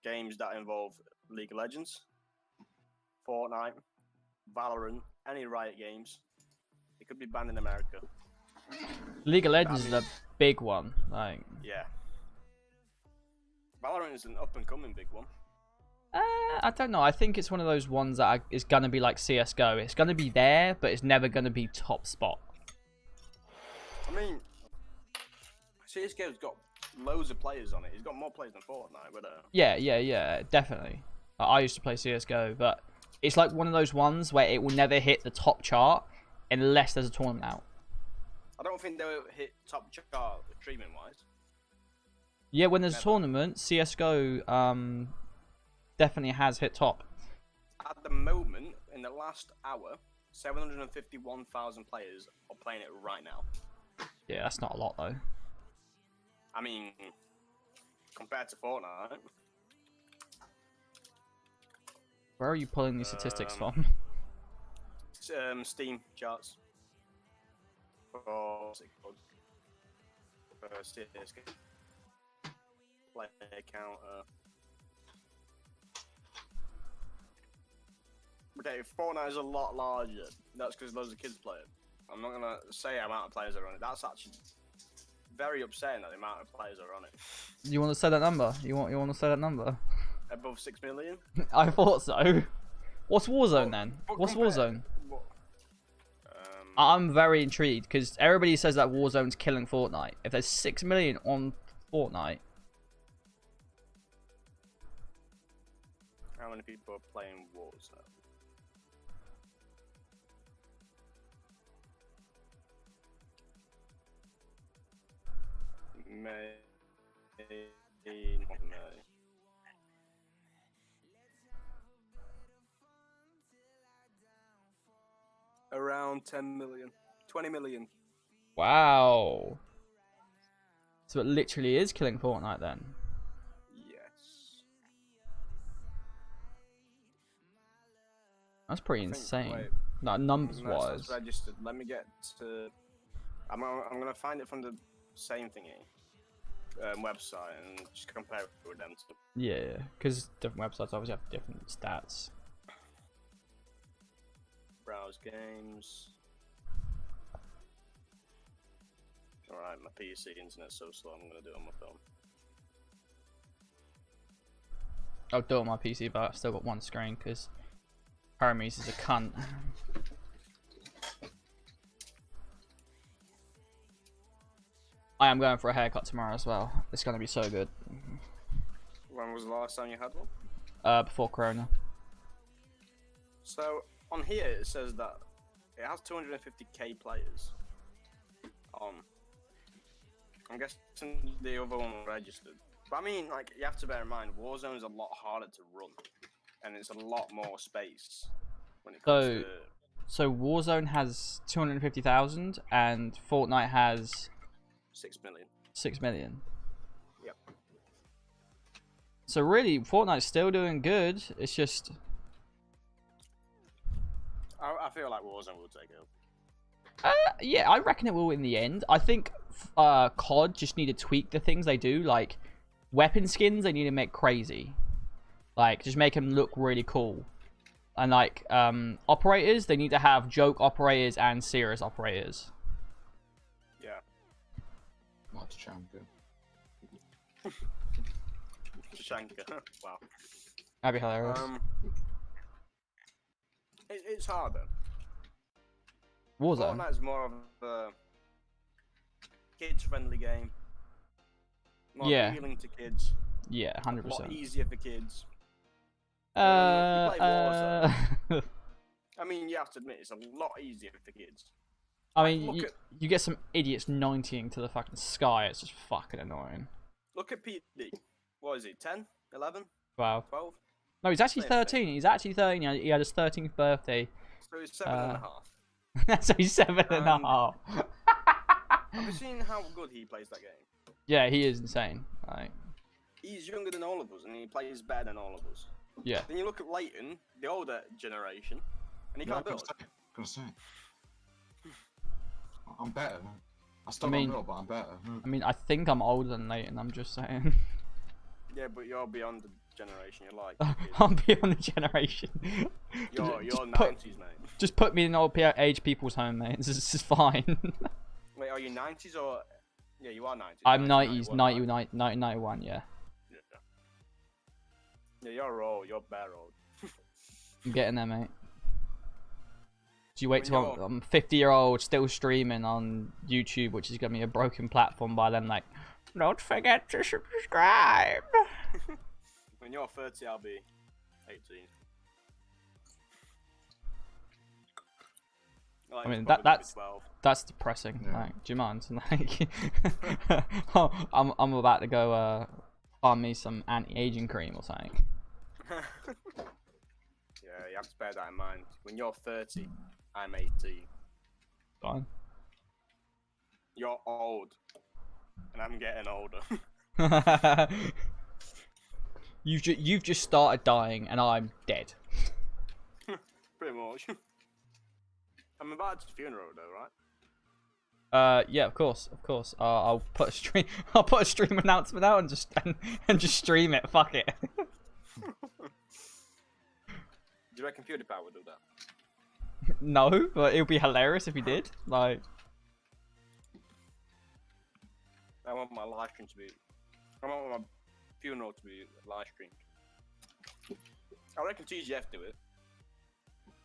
games that involve League of Legends, Fortnite, Valorant, any Riot games. It could be banned in America. League of Legends is mean- a big one. Like, Yeah. Valorant is an up and coming big one. I don't know. I think it's one of those ones that is gonna be like CS:GO. It's gonna be there, but it's never gonna be top spot. I mean, CSGO's got loads of players on it. It's got more players than Fortnite, but Yeah, definitely. I used to play CS:GO, but it's like one of those ones where it will never hit the top chart unless there's a tournament out. I don't think they'll hit top chart streaming wise. Yeah, when there's a Never. tournament, CS:GO definitely has hit top. At the moment, in the last hour, 751,000 players are playing it right now. Yeah, that's not a lot though. I mean, compared to Fortnite, Where are you pulling these statistics from? Steam charts. For what's it called? For CSGO. Player count. Okay, Fortnite is a lot larger. That's because loads of kids play it. I'm not gonna say the amount of players are on it. That's actually very upsetting that the amount of players are on it. You want to say that number? You want to say that number? Above 6 million. I thought so. What's Warzone then? But What's compare- Warzone? what- I'm very intrigued because everybody says that Warzone's killing Fortnite. If there's 6 million on Fortnite, How many people are playing Warzone? May. Not May. Around 10 million. 20 million. wow. So it literally is killing Fortnite then. Yes. That's pretty I think- insane. wait. Like numbers No, it's not wise. registered. Let me get to. I'm gonna find it from the same thingy website and just compare it with them. Yeah, because different websites obviously have different stats. Browse games. Alright, my PC internet's so slow. I'm gonna do it on my phone. I'll do it on my PC, but I've still got one screen because Hermes is a cunt. I am going for a haircut tomorrow as well. It's gonna be so good. When was the last time you had one? Before Corona. So on here it says that it has 250k players. I'm guessing the other one registered. But I mean, like, you have to bear in mind, Warzone's a lot harder to run, and it's a lot more space when it comes to. So Warzone has 250,000, and Fortnite has 6 million. 6 million. Yep. So really, Fortnite's still doing good. It's just. I feel like Warzone will take it. Yeah, I reckon it will in the end. I think COD just need to tweak the things they do, like weapon skins. They need to make crazy, like just make them look really cool. And like operators, they need to have joke operators and serious operators. Yeah. What's champion? Shanka. Wow. That'd be hilarious. It's harder. Warzone. Fortnite's more of a kids-friendly game. More Yeah. appealing to kids. Yeah, A lot 100%. easier for kids. You play I I mean, you have to admit, it's a lot easier for kids. mean, Look you get some idiots 90ing to the fucking sky. It's just fucking annoying. Look at PD. What is it, 10? 11? Wow. 12? No, he's actually Wait, 13. He's actually 13. He had his 13th birthday. So he's 7.5. So he's 7.5. Have you seen how good he plays that game? Yeah, he is insane. Like, He's younger than all of us, and he plays better than all of us. yeah. Then you look at Leighton, the older generation, and he Yeah, can't build. gonna say. I'm better. I still mean- don't know, but I'm better. I mean, I think I'm older than Leighton. I'm just saying. Yeah, but you're beyond the generation. You're like, I'm beyond the generation. you're Just 90s, mate. Just put me in old age people's home, mate. This is fine. Wait, are you 90s or? Yeah, you are 90s. I'm 90s, 90s, 91, yeah. Yeah, you're old. You're bare old. I'm getting there, mate. Do you wait When till you're- I'm 50-year-old still streaming on YouTube, which is gonna be a broken platform by then? Like, don't forget to subscribe. When you're 30, I'll be 18. Like, I mean, probably that's 12. That's depressing. Yeah. Like, do you mind? Like, I'm about to go farm me some anti-aging cream or something. Yeah, you have to bear that in mind. When you're 30, I'm 18. Fine. You're old, and I'm getting older. You've just started dying, and I'm dead. Pretty much. I'm about to funeral though, right? Yeah, of course. I'll put a stream. I'll put a stream announcement out and just stream it. Fuck it. Do you reckon PewDiePie would do that? No, but it would be hilarious if he did. Like, I want my live stream to be. I want my funeral to be live streamed. I reckon TGF do it.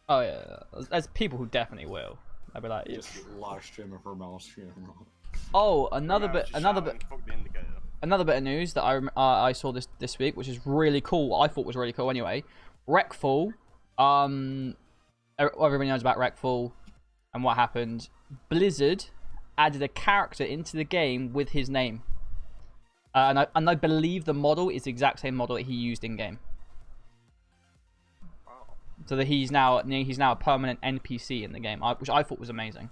oh yeah, there's people who definitely will. I'd be like, Just live streaming for Mel's funeral. oh, another Yeah, bit, just another shouting, bit. Fuck the indicator. Another bit of news that I saw this week, which is really cool. I thought was really cool anyway. Wreckfall. Everybody knows about Wreckfall and what happened. Blizzard added a character into the game with his name, and I believe the model is the exact same model that he used in game. Wow. So that he's now a permanent NPC in the game, which I thought was amazing.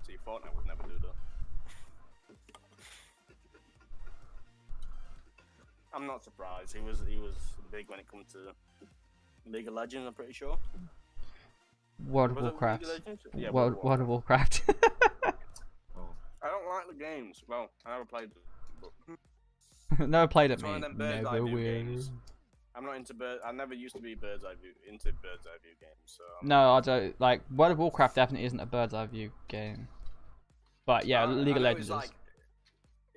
See, Fortnite would never do that. I'm not surprised. He was big when it comes to League of Legends. I'm pretty sure. World of Was it Warcraft. League of Legends? Yeah, World of Warcraft. Oh, I don't like the games. Well, I never played them. But Never played it, it's one of mate. them bird's eye Never view will. games. I'm not into bird. I never used to be into bird's eye view games. So No, I don't like World of Warcraft. Definitely isn't a bird's eye view game. But yeah, League of I know Legends is. like,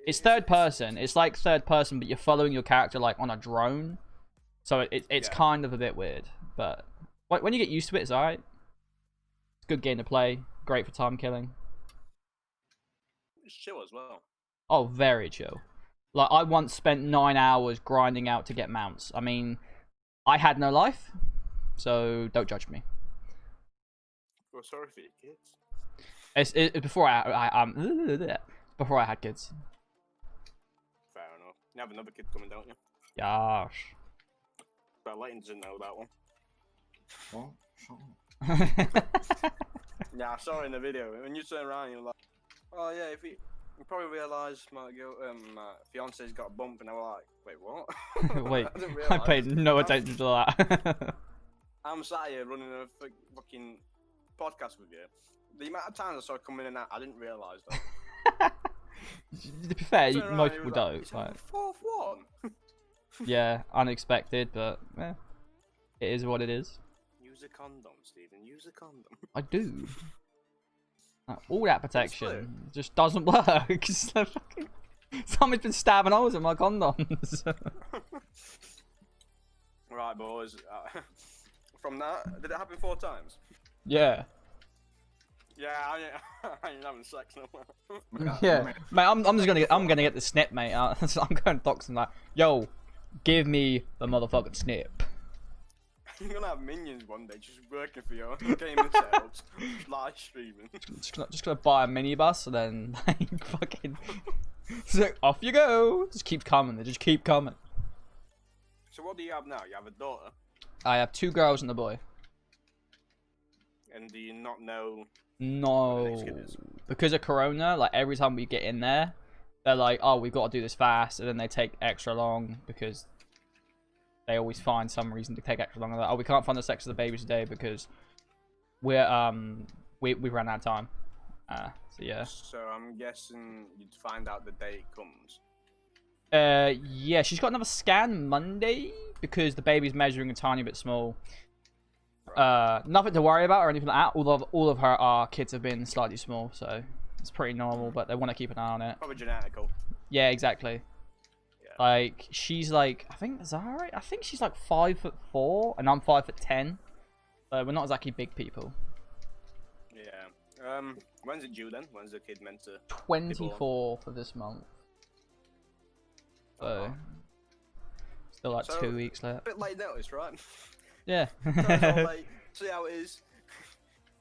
It's third person. It's like third person, but you're following your character like on a drone. So it's Yeah. kind of a bit weird, but When you get used to it, it's alright. It's a good game to play. Great for time killing. It's chill as well. Oh, very chill. Like, I once spent 9 hours grinding out to get mounts. I mean, I had no life, so don't judge me. Well, sorry for your kids. It's before before I had kids. Fair enough. You have another kid coming, don't you? Gosh. But Leighton doesn't know that one. What? Shut up. Yeah, I saw it in the video. When you turn around, you're like, oh yeah, if you probably realise my fiance's got a bump, and I was like, wait, what? Wait, I didn't I realise. paid no attention to that. I'm sat here running a fucking podcast with you. The amount of times I saw it coming in and out, I didn't realise that. To be fair, Turn around, most he people was don't. It's Like, the fourth one. yeah, unexpected, but it is what it is. Use a condom, Stephen. Use a condom. I do. All that split. protection just doesn't work. Someone's been stabbing holes in my condoms. Right, boys. From that, did it happen 4 times? Yeah. Yeah, I ain't having sex no more. Yeah, mate. I'm just gonna get the snip, mate. I'm going to dox him like, yo, give me the motherfucking snip. You're gonna have minions one day just working for your gaming setups, live streaming. Just gonna buy a minibus and then like fucking, so off you go. Just keep coming. They just keep coming. So what do you have now? You have a daughter, I have 2 girls and a boy. and do you not know? No, next kid is? because of Corona, like every time we get in there, they're like, "Oh, we've got to do this fast," and then they take extra long because they always find some reason to take extra long. Like, oh, we can't find the sex of the baby today because we ran out of time. So yeah. So I'm guessing you'd find out the day it comes. Yeah, she's got another scan Monday because the baby's measuring a tiny bit small. Nothing to worry about or anything like that. All of our kids have been slightly small, so it's pretty normal. But they want to keep an eye on it. Probably genetical. Yeah, exactly. Yeah. Like she's like, I think, is that right? I think she's like 5'4" and I'm 5'10". So we're not exactly big people. Yeah. When's it due then? When's the kid meant to? 24th of this month. So still like So, 2 weeks left. A bit late notice, right? Yeah. Like, see how it is.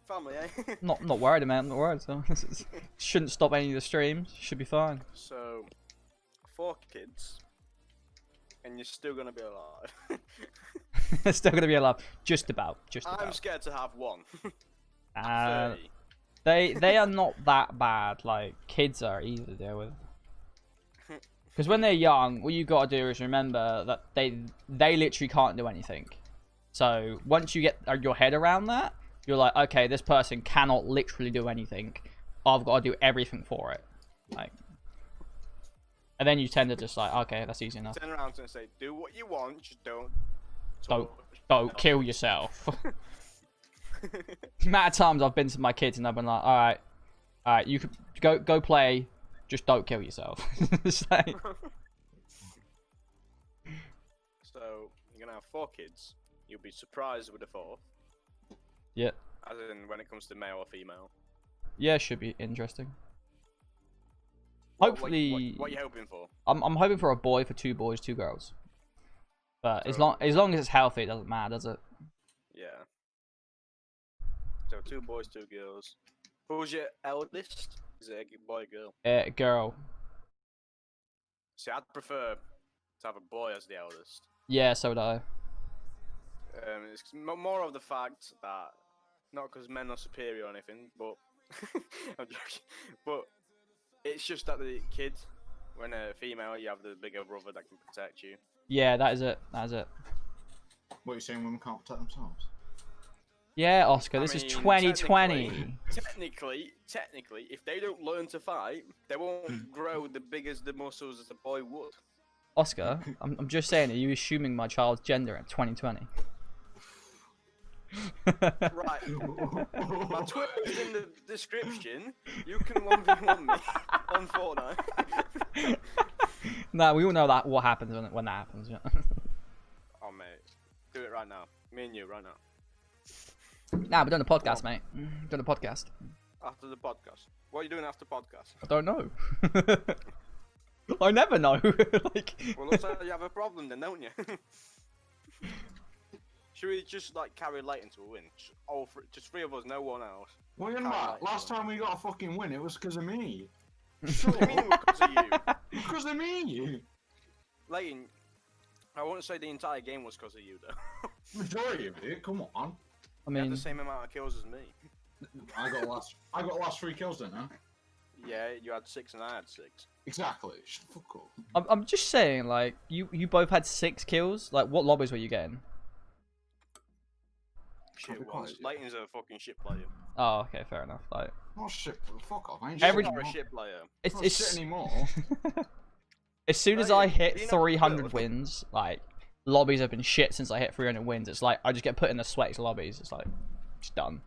Family, eh? not worried, man. I'm not worried. So shouldn't stop any of the streams. Should be fine. So, 4 kids, and you're still gonna be alive. Still gonna be alive. Just about. I'm scared to have one. Uh, 30. they are not that bad. Like kids are easy to deal with. Because when they're young, what you gotta do is remember that they literally can't do anything. So once you get your head around that, you're like, okay, this person cannot literally do anything. I've got to do everything for it. Like, and then you tend to just like, okay, that's easy enough. Turn around and say, do what you want, just don't Don't kill yourself. The amount of times I've been to my kids and I've been like, all right, you could go play, just don't kill yourself. It's like... So you're gonna have 4 kids. You'll be surprised with the 4th. Yeah. As in when it comes to male or female. Yeah, should be interesting. What- Hopefully, What are you hoping for? I'm hoping for a boy, for 2 boys, 2 girls. But as So- long as it's healthy, it doesn't matter, does it? Yeah. So 2 boys, 2 girls. Who's your eldest? Is it a boy or girl? Girl. See, I'd prefer to have a boy as the eldest. Yeah, so would I. It's more of the fact that, not because men are superior or anything, but I'm joking. But it's just that the kid, when a female, you have the bigger brother that can protect you. Yeah, that is it. That is it. What are you saying? Women can't protect themselves? Yeah, Oscar, this is mean, 2020. Technically, if they don't learn to fight, they won't grow the big as the muscles as a boy would. Oscar, I'm just saying, are you assuming my child's gender in 2020? Right. My Twitter's in the description. You can 1v1 me on Fortnite. Nah, we all know that what happens when that happens. Yeah. Oh, mate. Do it right now. Me and you, right now. Nah, we're doing a podcast, mate. Doing a podcast. After the podcast. What are you doing after podcast? I don't know. I never know. Like. Well, looks like you have a problem then, don't you? Should we just like carry Leighton to a win? Just three of us, no one else. Well, you know Carry what? Leighton Last to a win. time we got a fucking win, it was because of me. What do you mean it was because of you? Because of me. Leighton, I wouldn't say the entire game was because of you though. Majority of it. Come on. I You had mean, the same amount of kills as me. I got last 3 kills, didn't I? Yeah, you had 6 and I had 6. Exactly. Shut the fuck up. I'm just saying, like, you both had 6 kills. Like, what lobbies were you getting? Shit Can't be ones. quiet. Leighton's a fucking shit player. Oh, okay, fair enough. Like, Oh shit! Fuck off! I ain't Every- shit You're a anymore. shit player. it's Not it's shit anymore. as soon as Oh, I yeah, hit you know, 300 good. wins, like, lobbies have been shit since I hit 300 wins. It's like I just get put in the sweats lobbies. It's like, it's done.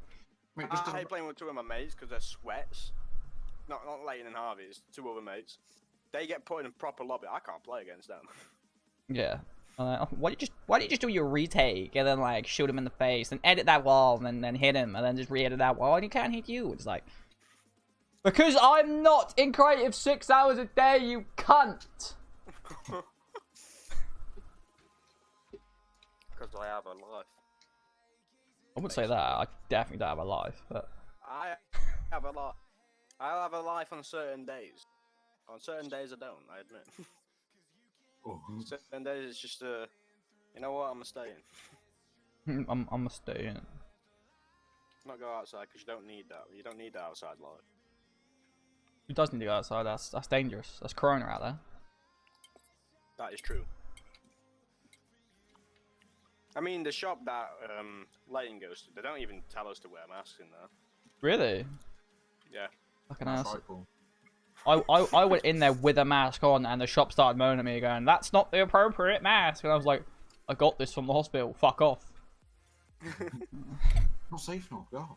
Mate, I just hate playing with 2 of my mates because they're sweats. Not Leighton and Harvey, it's 2 other mates. They get put in a proper lobby. I can't play against them. Yeah. Why do you just do your retake and then like shoot him in the face and edit that wall and then hit him and then just re-edit that wall and he can't hit you? It's like, because I'm not in creative 6 hours a day, you cunt. Because I have a life. I wouldn't say that. I definitely don't have a life. But I have a life. I have a life on certain days. On certain days I don't, I admit. Oh. Certain days it's just you know what, I'm gonna stay in. I'm gonna stay in. Not go outside because you don't need that. You don't need that outside life. Who does need to go outside? That's dangerous. That's Corona out there. That is true. I mean, the shop that Leighton goes to, they don't even tell us to wear masks in there. Really? Yeah. Fucking That's ass. right, Paul. I went in there with a mask on and the shop started moaning at me going, that's not the appropriate mask. And I was like, I got this from the hospital. Fuck off. Not safe enough. God.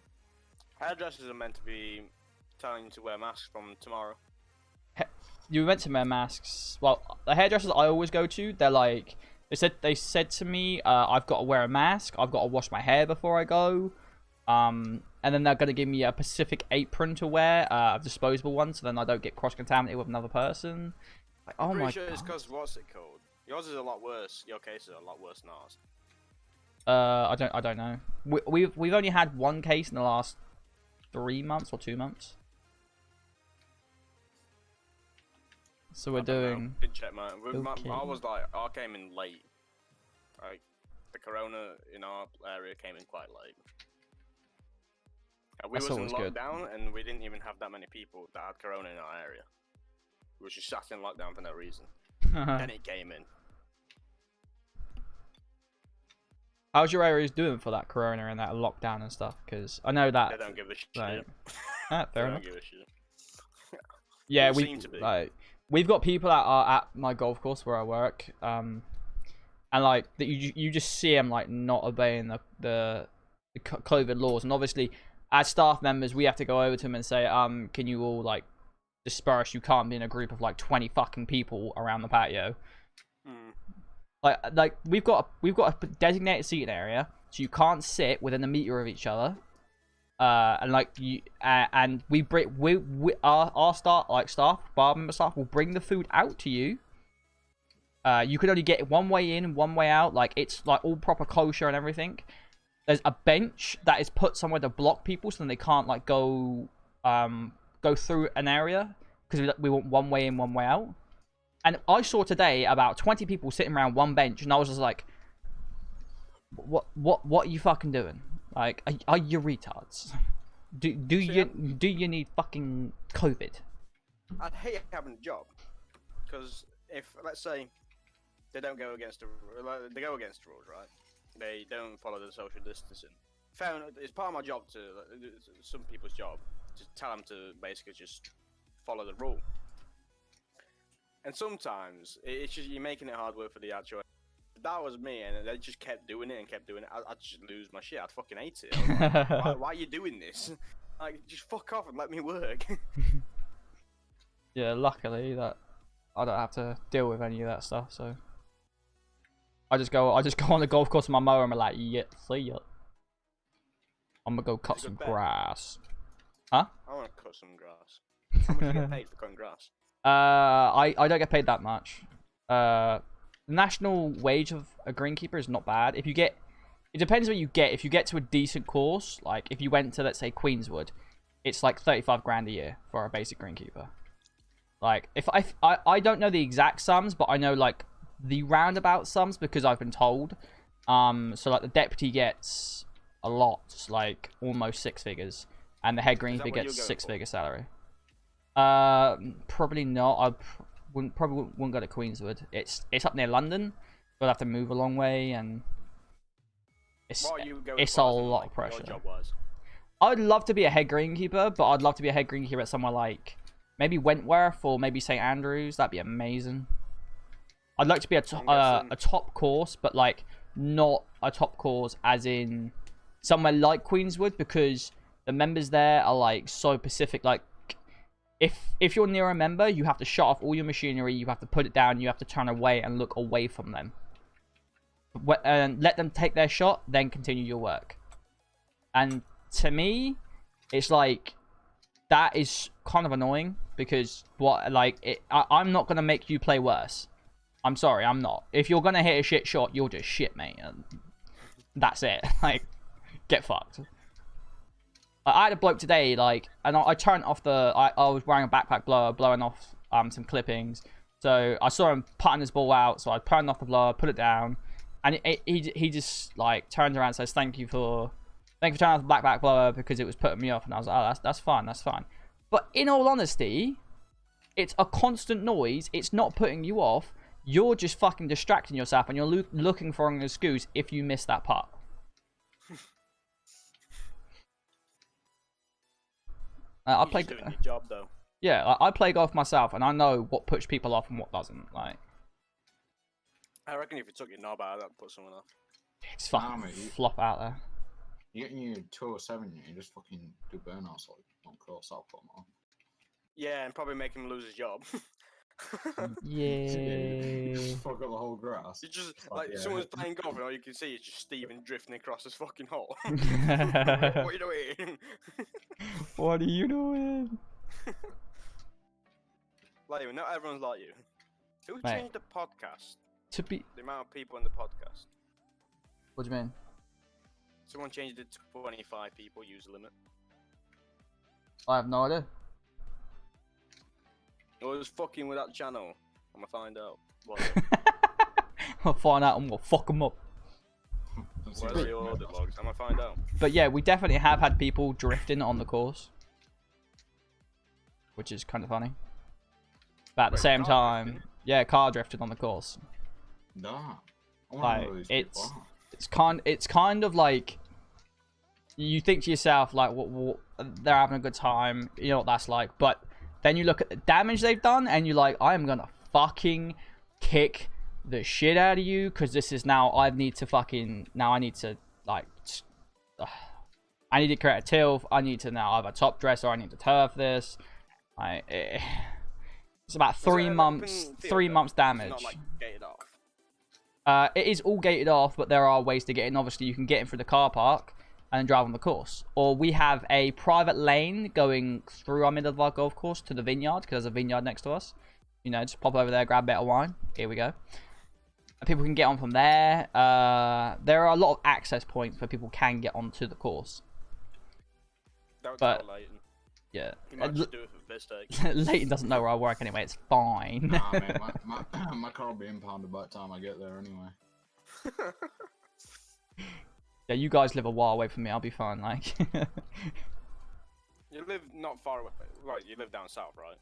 Hairdressers are meant to be telling you to wear masks from tomorrow. You were meant to wear masks. Well, the hairdressers I always go to, they're like, they said to me, I've got to wear a mask. I've got to wash my hair before I go. And then they're going to give me a Pacific apron to wear, a disposable one, so then I don't get cross-contaminated with another person. Like, oh I'm my pretty sure it's god. because, what's it called? Yours is a lot worse. Your case is a lot worse than ours. I don't know. We've only had one case in the last 3 months or 2 months. So we're I don't know. doing. Didn't check mine. okay. I was like, I came in late. Like, the corona in our area came in quite late. We That's was in always good. lockdown and we didn't even have that many people that had corona in our area. We were just sat in lockdown for no reason. Then it came in. How's your areas doing for that corona and that lockdown and stuff? Because I know that. They don't give a shit. Like, They fair don't enough. give a shit. Yeah, People we seem to be. like we've got people that are at my golf course where I work, and like that you just see them like not obeying the COVID laws, and obviously as staff members we have to go over to them and say, can you all like disperse? You can't be in a group of like 20 fucking people around the patio. Hmm. Like we've got a designated seating area, so you can't sit within a meter of each other. And like you, and we bring our staff, bar member staff will bring the food out to you. You can only get one way in and one way out. Like it's like all proper kosher and everything. There's a bench that is put somewhere to block people, so then they can't like go through an area because we want one way in, one way out. And I saw today about 20 people sitting around one bench, and I was just like, what are you fucking doing? Like, are you retards? Do you need fucking COVID? I'd hate having a job, because if, let's say, they don't go against they go against the rules, right? They don't follow the social distancing. Fair enough, it's part of my job to, some people's job, to tell them to basically just follow the rule. And sometimes, it's just, you're making it hard work for the actual. If that was me, and they just kept doing it and kept doing it, I'd just lose my shit. I'd fucking hate it. I was like, why are you doing this? Like, just fuck off and let me work. Yeah, luckily that I don't have to deal with any of that stuff, so I just go on the golf course with my mower and I'm like, yeah, see ya. I'm gonna go cut Is it some good bet? grass. Huh? I want to cut some grass. How much do you get paid for cutting grass? I don't get paid that much. The national wage of a greenkeeper is not bad. If you get, it depends what you get. If you get to a decent course, like if you went to, let's say, Queenswood, it's like 35 grand a year for a basic greenkeeper. Like if I don't know the exact sums, but I know like the roundabout sums because I've been told. So like the deputy gets a lot, like almost 6 figures, and the head greenkeeper gets 6-figure salary. Probably not. Probably wouldn't go to Queenswood. It's up near London, but I'd have to move a long way, and it's a lot of pressure. I'd love to be a head greenkeeper, but I'd love to be a head greenkeeper at somewhere like maybe Wentworth or maybe St Andrews. That'd be amazing. I'd like to be a top course, but like not a top course as in somewhere like Queenswood, because the members there are like so specific. Like if you're near a member, you have to shut off all your machinery, you have to put it down, you have to turn away and look away from them. And let them take their shot, then continue your work. And to me, it's like that is kind of annoying, because I'm not gonna make you play worse. I'm sorry, I'm not. If you're gonna hit a shit shot, you're just shit, mate. And that's it. Like, get fucked. I had a bloke today, like, and I turned off the. I was wearing a backpack blower, blowing off some clippings. So I saw him putting his ball out, so I turned off the blower, put it down, and he just like turns around and says, "Thank you for turning off the backpack blower because it was putting me off." And I was like, "Oh, that's fine, that's fine." But in all honesty, it's a constant noise. It's not putting you off. You're just fucking distracting yourself, and you're looking for an excuse if you miss that putt. I play. Doing your job though. Yeah, I play golf myself, and I know what puts people off and what doesn't. Like, I reckon if you took your knob out, that'd put someone off. it's fucking flop out there. You get in your 207, you just fucking do burnouts like on course. I'll put them on. Yeah, and probably make him lose his job. Yeah. Just fuck up the whole grass. You just like someone's playing golf, and all you can see is just Steven drifting across this fucking hole. What are you doing? What are you doing? Like you, not everyone's like you. Who Mate. changed the podcast? To be. The amount of people in the podcast. What do you mean? Someone changed it to 25 people user limit. I have no idea. I was fucking with that channel. I'm gonna find out. I'll find out and we'll fuck them up. Where's the audit logs? I'm gonna find out. But yeah, we definitely have had people drifting on the course, which is kind of funny. But at the same time, yeah, car drifted on the course. Nah. Like it's kind of like you think to yourself like, what they're having a good time, you know what that's like, but then you look at the damage they've done, and you're like, I am gonna fucking kick the shit out of you, because this is now, I need to like, I need to create a tilth, I need to now have a top dress, or I need to turf this. It's about 3 months, 3 months damage. It's not like gated off. It is all gated off, but there are ways to get in. Obviously, you can get in through the car park and drive on the course, or we have a private lane going through our middle of our golf course to the vineyard, because there's a vineyard next to us. You know, just pop over there, grab a bit of wine. Here we go. And people can get on from there. There are a lot of access points where people can get onto the course. But yeah, you might just do it for piss take. Leighton doesn't know where I work anyway. It's fine. Nah, mate, my car will be impounded by the time I get there anyway. Yeah, you guys live a while away from me. I'll be fine. Like, you live not far away. Right, you live down south, right?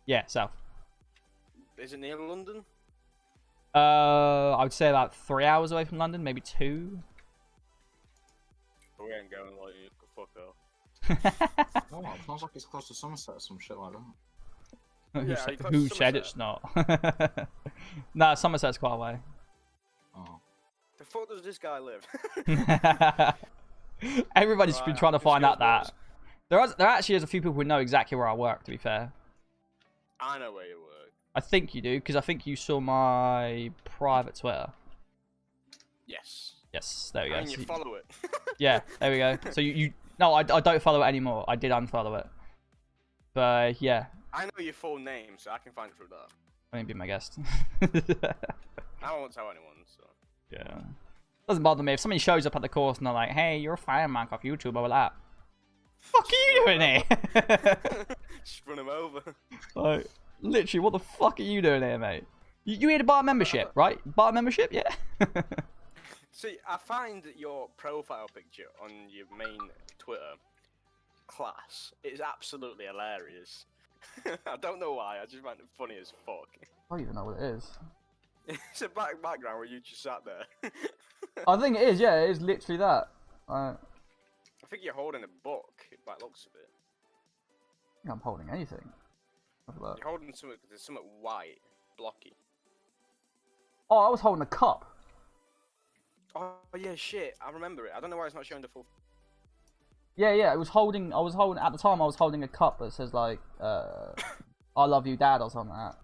Yeah, south. Is it near London? I would say about 3 hours away from London, maybe 2. We ain't going like you. Fuck off. Oh, it sounds like it's close to Somerset or some shit like that. Who said it's not? Nah, Somerset's quite away. Oh. The fuck does this guy live? Everybody's been trying to find out that. There actually is a few people who know exactly where I work, to be fair. I know where you work. I think you do, because I think you saw my private Twitter. Yes. Yes, there we go. And you follow it. Yeah, there we go. So you no, I don't follow it anymore. I did unfollow it. But yeah, I know your full name, so I can find it through that. I mean, be my guest. I won't tell anyone, so. Yeah. Doesn't bother me if somebody shows up at the course and they're like, "Hey, you're a fan Minecraft off YouTube," or that. Fuck are you doing here? Just run him over. Like, literally, what the fuck are you doing here, mate? You here to buy a membership, right? Buy a membership, yeah. See, I find your profile picture on your main Twitter class is absolutely hilarious. I don't know why, I just find it funny as fuck. I don't even know what it is. It's a background where you just sat there. I think it is, yeah, it is literally that. I think you're holding a book, by the looks of it. think I'm holding anything. You're holding something, there's something white, blocky. Oh, I was holding a cup. Oh yeah, shit, I remember it. I don't know why it's not showing the full... Yeah, I was holding, at the time I was holding a cup that says like, I love you dad or something like that.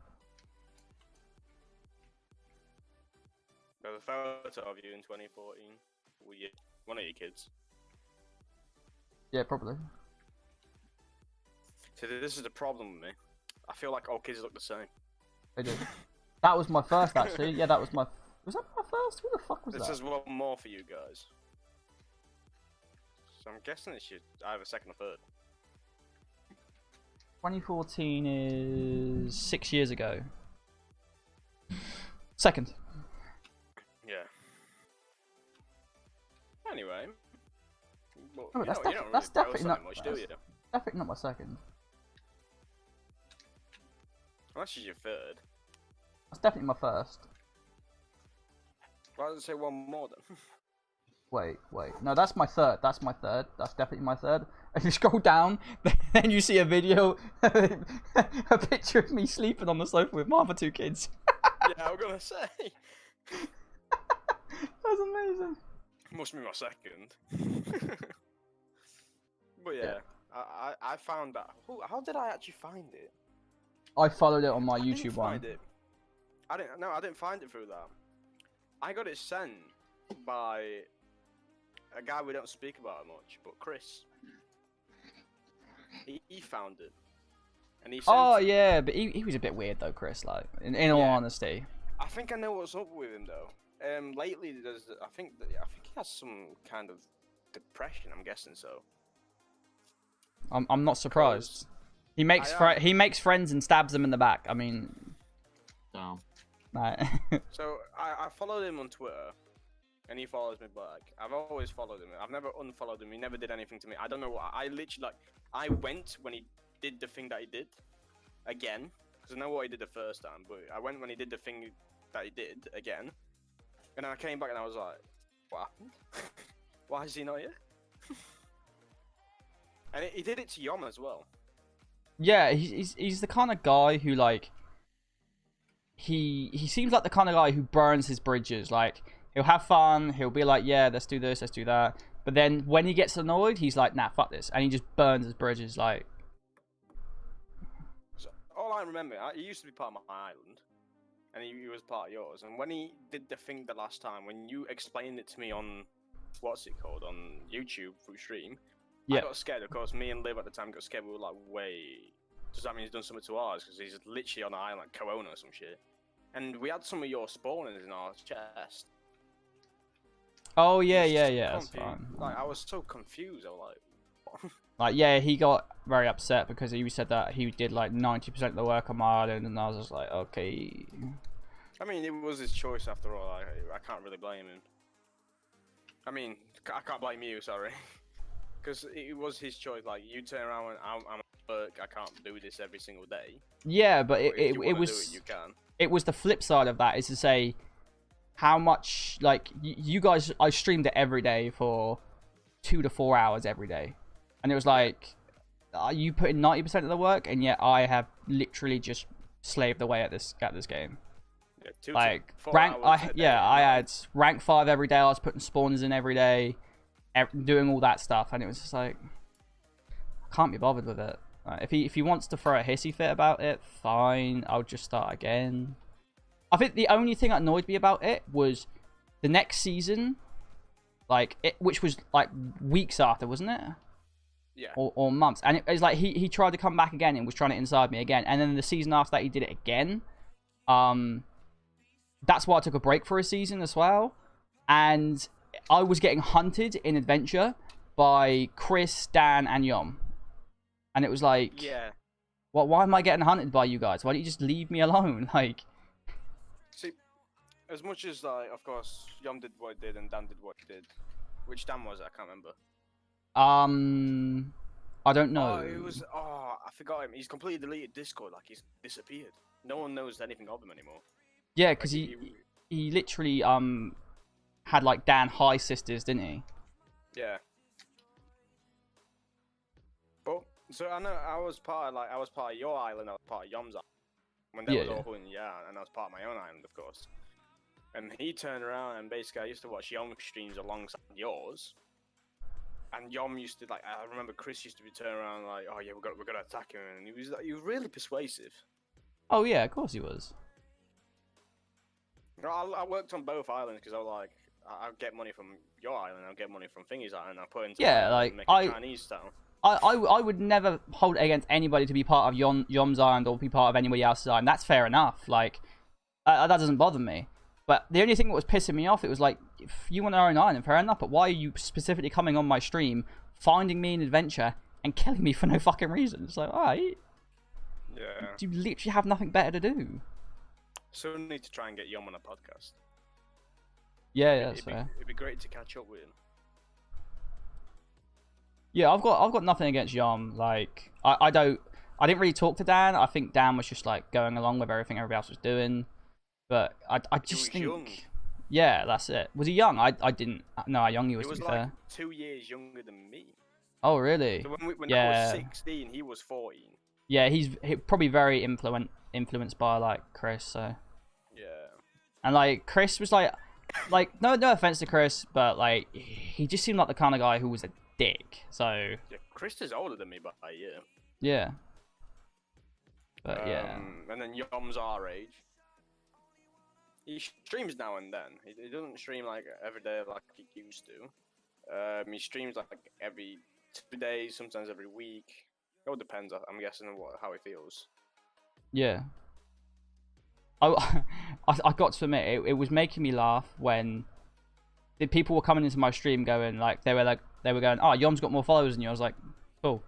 There's a photo of you in 2014 with one of your kids. Yeah, probably. So this is the problem with me. I feel like all kids look the same. They do. That was my first, actually. Yeah, that was my... Was that my first? Who the fuck was This that? is one more for you guys. So I'm guessing it's either second or third. 2014 is 6 years ago. Second. Yeah. Anyway. Well, Oh, that's, you don't that's really definitely post not... that much, do you? Definitely not my second. Unless it's your third. That's definitely my first. Why does it say one more then? Wait. No, that's my third. That's my third. That's definitely my third. If you scroll down, then you see a video, a picture of me sleeping on the sofa with my other two kids. Yeah, I was gonna say. That's amazing. Must be my second. But yeah, I found that. How did I actually find it? I followed it on my I didn't YouTube one. find it. I didn't find it through that. I got it sent by a guy we don't speak about much, but Chris. He found it, and he sent Oh it. yeah, but he was a bit weird though, Chris. Like, in all honesty. I think I know what's up with him though. Lately I think he has some kind of depression. I'm guessing so. I'm not surprised. He makes friends and stabs them in the back. I mean, Damn. right. So I followed him on Twitter, and he follows me back. I've always followed him. I've never unfollowed him. He never did anything to me. I don't know what. I literally I went when he did the thing that he did, again, because I know what he did the first time. But I went when he did the thing that he did again, and then I came back and I was like, what happened? Why is he not here? And he did it to Yom as well. Yeah, he's the kind of guy who like he seems like the kind of guy who burns his bridges. Like, he'll have fun, he'll be like, yeah, let's do this, let's do that. But then when he gets annoyed, he's like, nah, fuck this, and he just burns his bridges. Like, So, all I remember, he used to be part of my island, and he was part of yours. And when he did the thing the last time, when you explained it to me on what's it called on YouTube through stream, yeah, I got scared. Of course, me and Liv at the time got scared. We were like, wait, does that mean he's done something to ours? Because he's literally on an island like Corona or some shit. And we had some of your spawners in our chest. oh yeah, It's yeah, just yeah, that's confused. fine. Like, I was so confused. I was like, what? Like, yeah, he got very upset because he said that he did like 90% of the work on my island, and I was just like, okay. I mean, it was his choice after all. I can't really blame him. I mean, I can't blame you, sorry. Because it was his choice. Like, you turn around and I'm at work, I can't do this every single day. Yeah, but If you it wanna was do it, you can. it was the flip side of that, is to say how much, like, you guys, I streamed it every day for 2 to 4 hours every day, and it was like, you put in 90% of the work, and yet I have literally just slaved away at this game. Yeah, 2 to Like, 4 rank, hours a day, I had rank 5 every day. I was putting spawners in every day, doing all that stuff, and it was just like, I can't be bothered with it. If he wants to throw a hissy fit about it, fine. I'll just start again. I think the only thing that annoyed me about it was the next season. like which was like weeks after, wasn't it? Yeah. Or months, and it was like he tried to come back again and was trying to inside me again, and then the season after that he did it again. That's why I took a break for a season as well, and I was getting hunted in Adventure by Chris, Dan, and Yom, and it was like, Yeah. well, why am I getting hunted by you guys? Why don't you just leave me alone? Like, See, as much as like, of course, Yom did what he did and Dan did what he did. Which Dan was it? I can't remember. I don't know. Oh, it was. Oh, I forgot him. He's completely deleted Discord. Like he's disappeared. No one knows anything of him anymore. Yeah, because Like, he literally had like Dan High sisters, didn't he? Yeah. But so I know I was part of your island. I was part of Yom's island when they was all hunting. Yeah, and I was part of my own island, of course. And he turned around and basically I used to watch Yom streams alongside yours. And Yom used to, like, I remember Chris used to be turning around like, oh yeah, we're gonna attack him, and he was really persuasive. Oh yeah, of course he was. You know, I worked on both islands because I was like, I'll get money from your island, I'll get money from Thingy's island, I'll put into Yeah, like, make a Chinese town. I would never hold it against anybody to be part of Yom's island or be part of anybody else's island. That's fair enough. Like, that doesn't bother me. But the only thing that was pissing me off, it was like, if you want our own island, fair enough, but why are you specifically coming on my stream, finding me in Adventure, and killing me for no fucking reason? It's like, alright. Yeah. You literally have nothing better to do. So we need to try and get Yom on a podcast. Yeah, that's fair. It'd be great to catch up with him. Yeah, I've got nothing against Yom. Like, I didn't really talk to Dan. I think Dan was just like going along with everything everybody else was doing. But I just think, young. Yeah, that's it. Was he young? I didn't know how young he was. He was to be like fair. 2 years younger than me. Oh really? So when Yeah. I was 16, he was 14. Yeah, he's probably very influenced by like Chris. So. Yeah. And like Chris was like no offense to Chris, but like he just seemed like the kind of guy who was a dick. So. Yeah, Chris is older than me by a year. Yeah. But yeah. And then Yom's our age. He streams now and then. He doesn't stream like every day like he used to. He streams like every 2 days, sometimes every week. It all depends. I'm guessing on how he feels. Yeah. I got to admit it was making me laugh when the people were coming into my stream going like they were going, oh, Yom's got more followers than you. I was like, cool.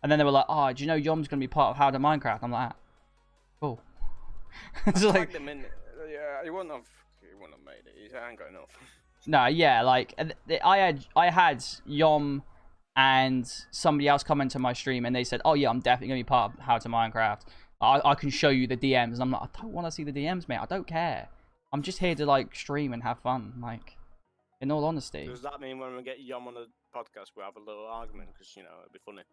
And then they were like, oh, do you know Yom's gonna be part of How to Minecraft? I'm like, cool. It's like, yeah, he wouldn't have made it. He ain't got enough. No, yeah, like I had Yom and somebody else come into my stream and they said, oh yeah, I'm definitely gonna be part of How to Minecraft. I can show you the DMs. And I'm like, I don't want to see the DMs, mate. I don't care. I'm just here to like stream and have fun. Like, in all honesty. Does that mean when we get Yom on the podcast, we'll have a little argument? Because, you know, it'd be funny.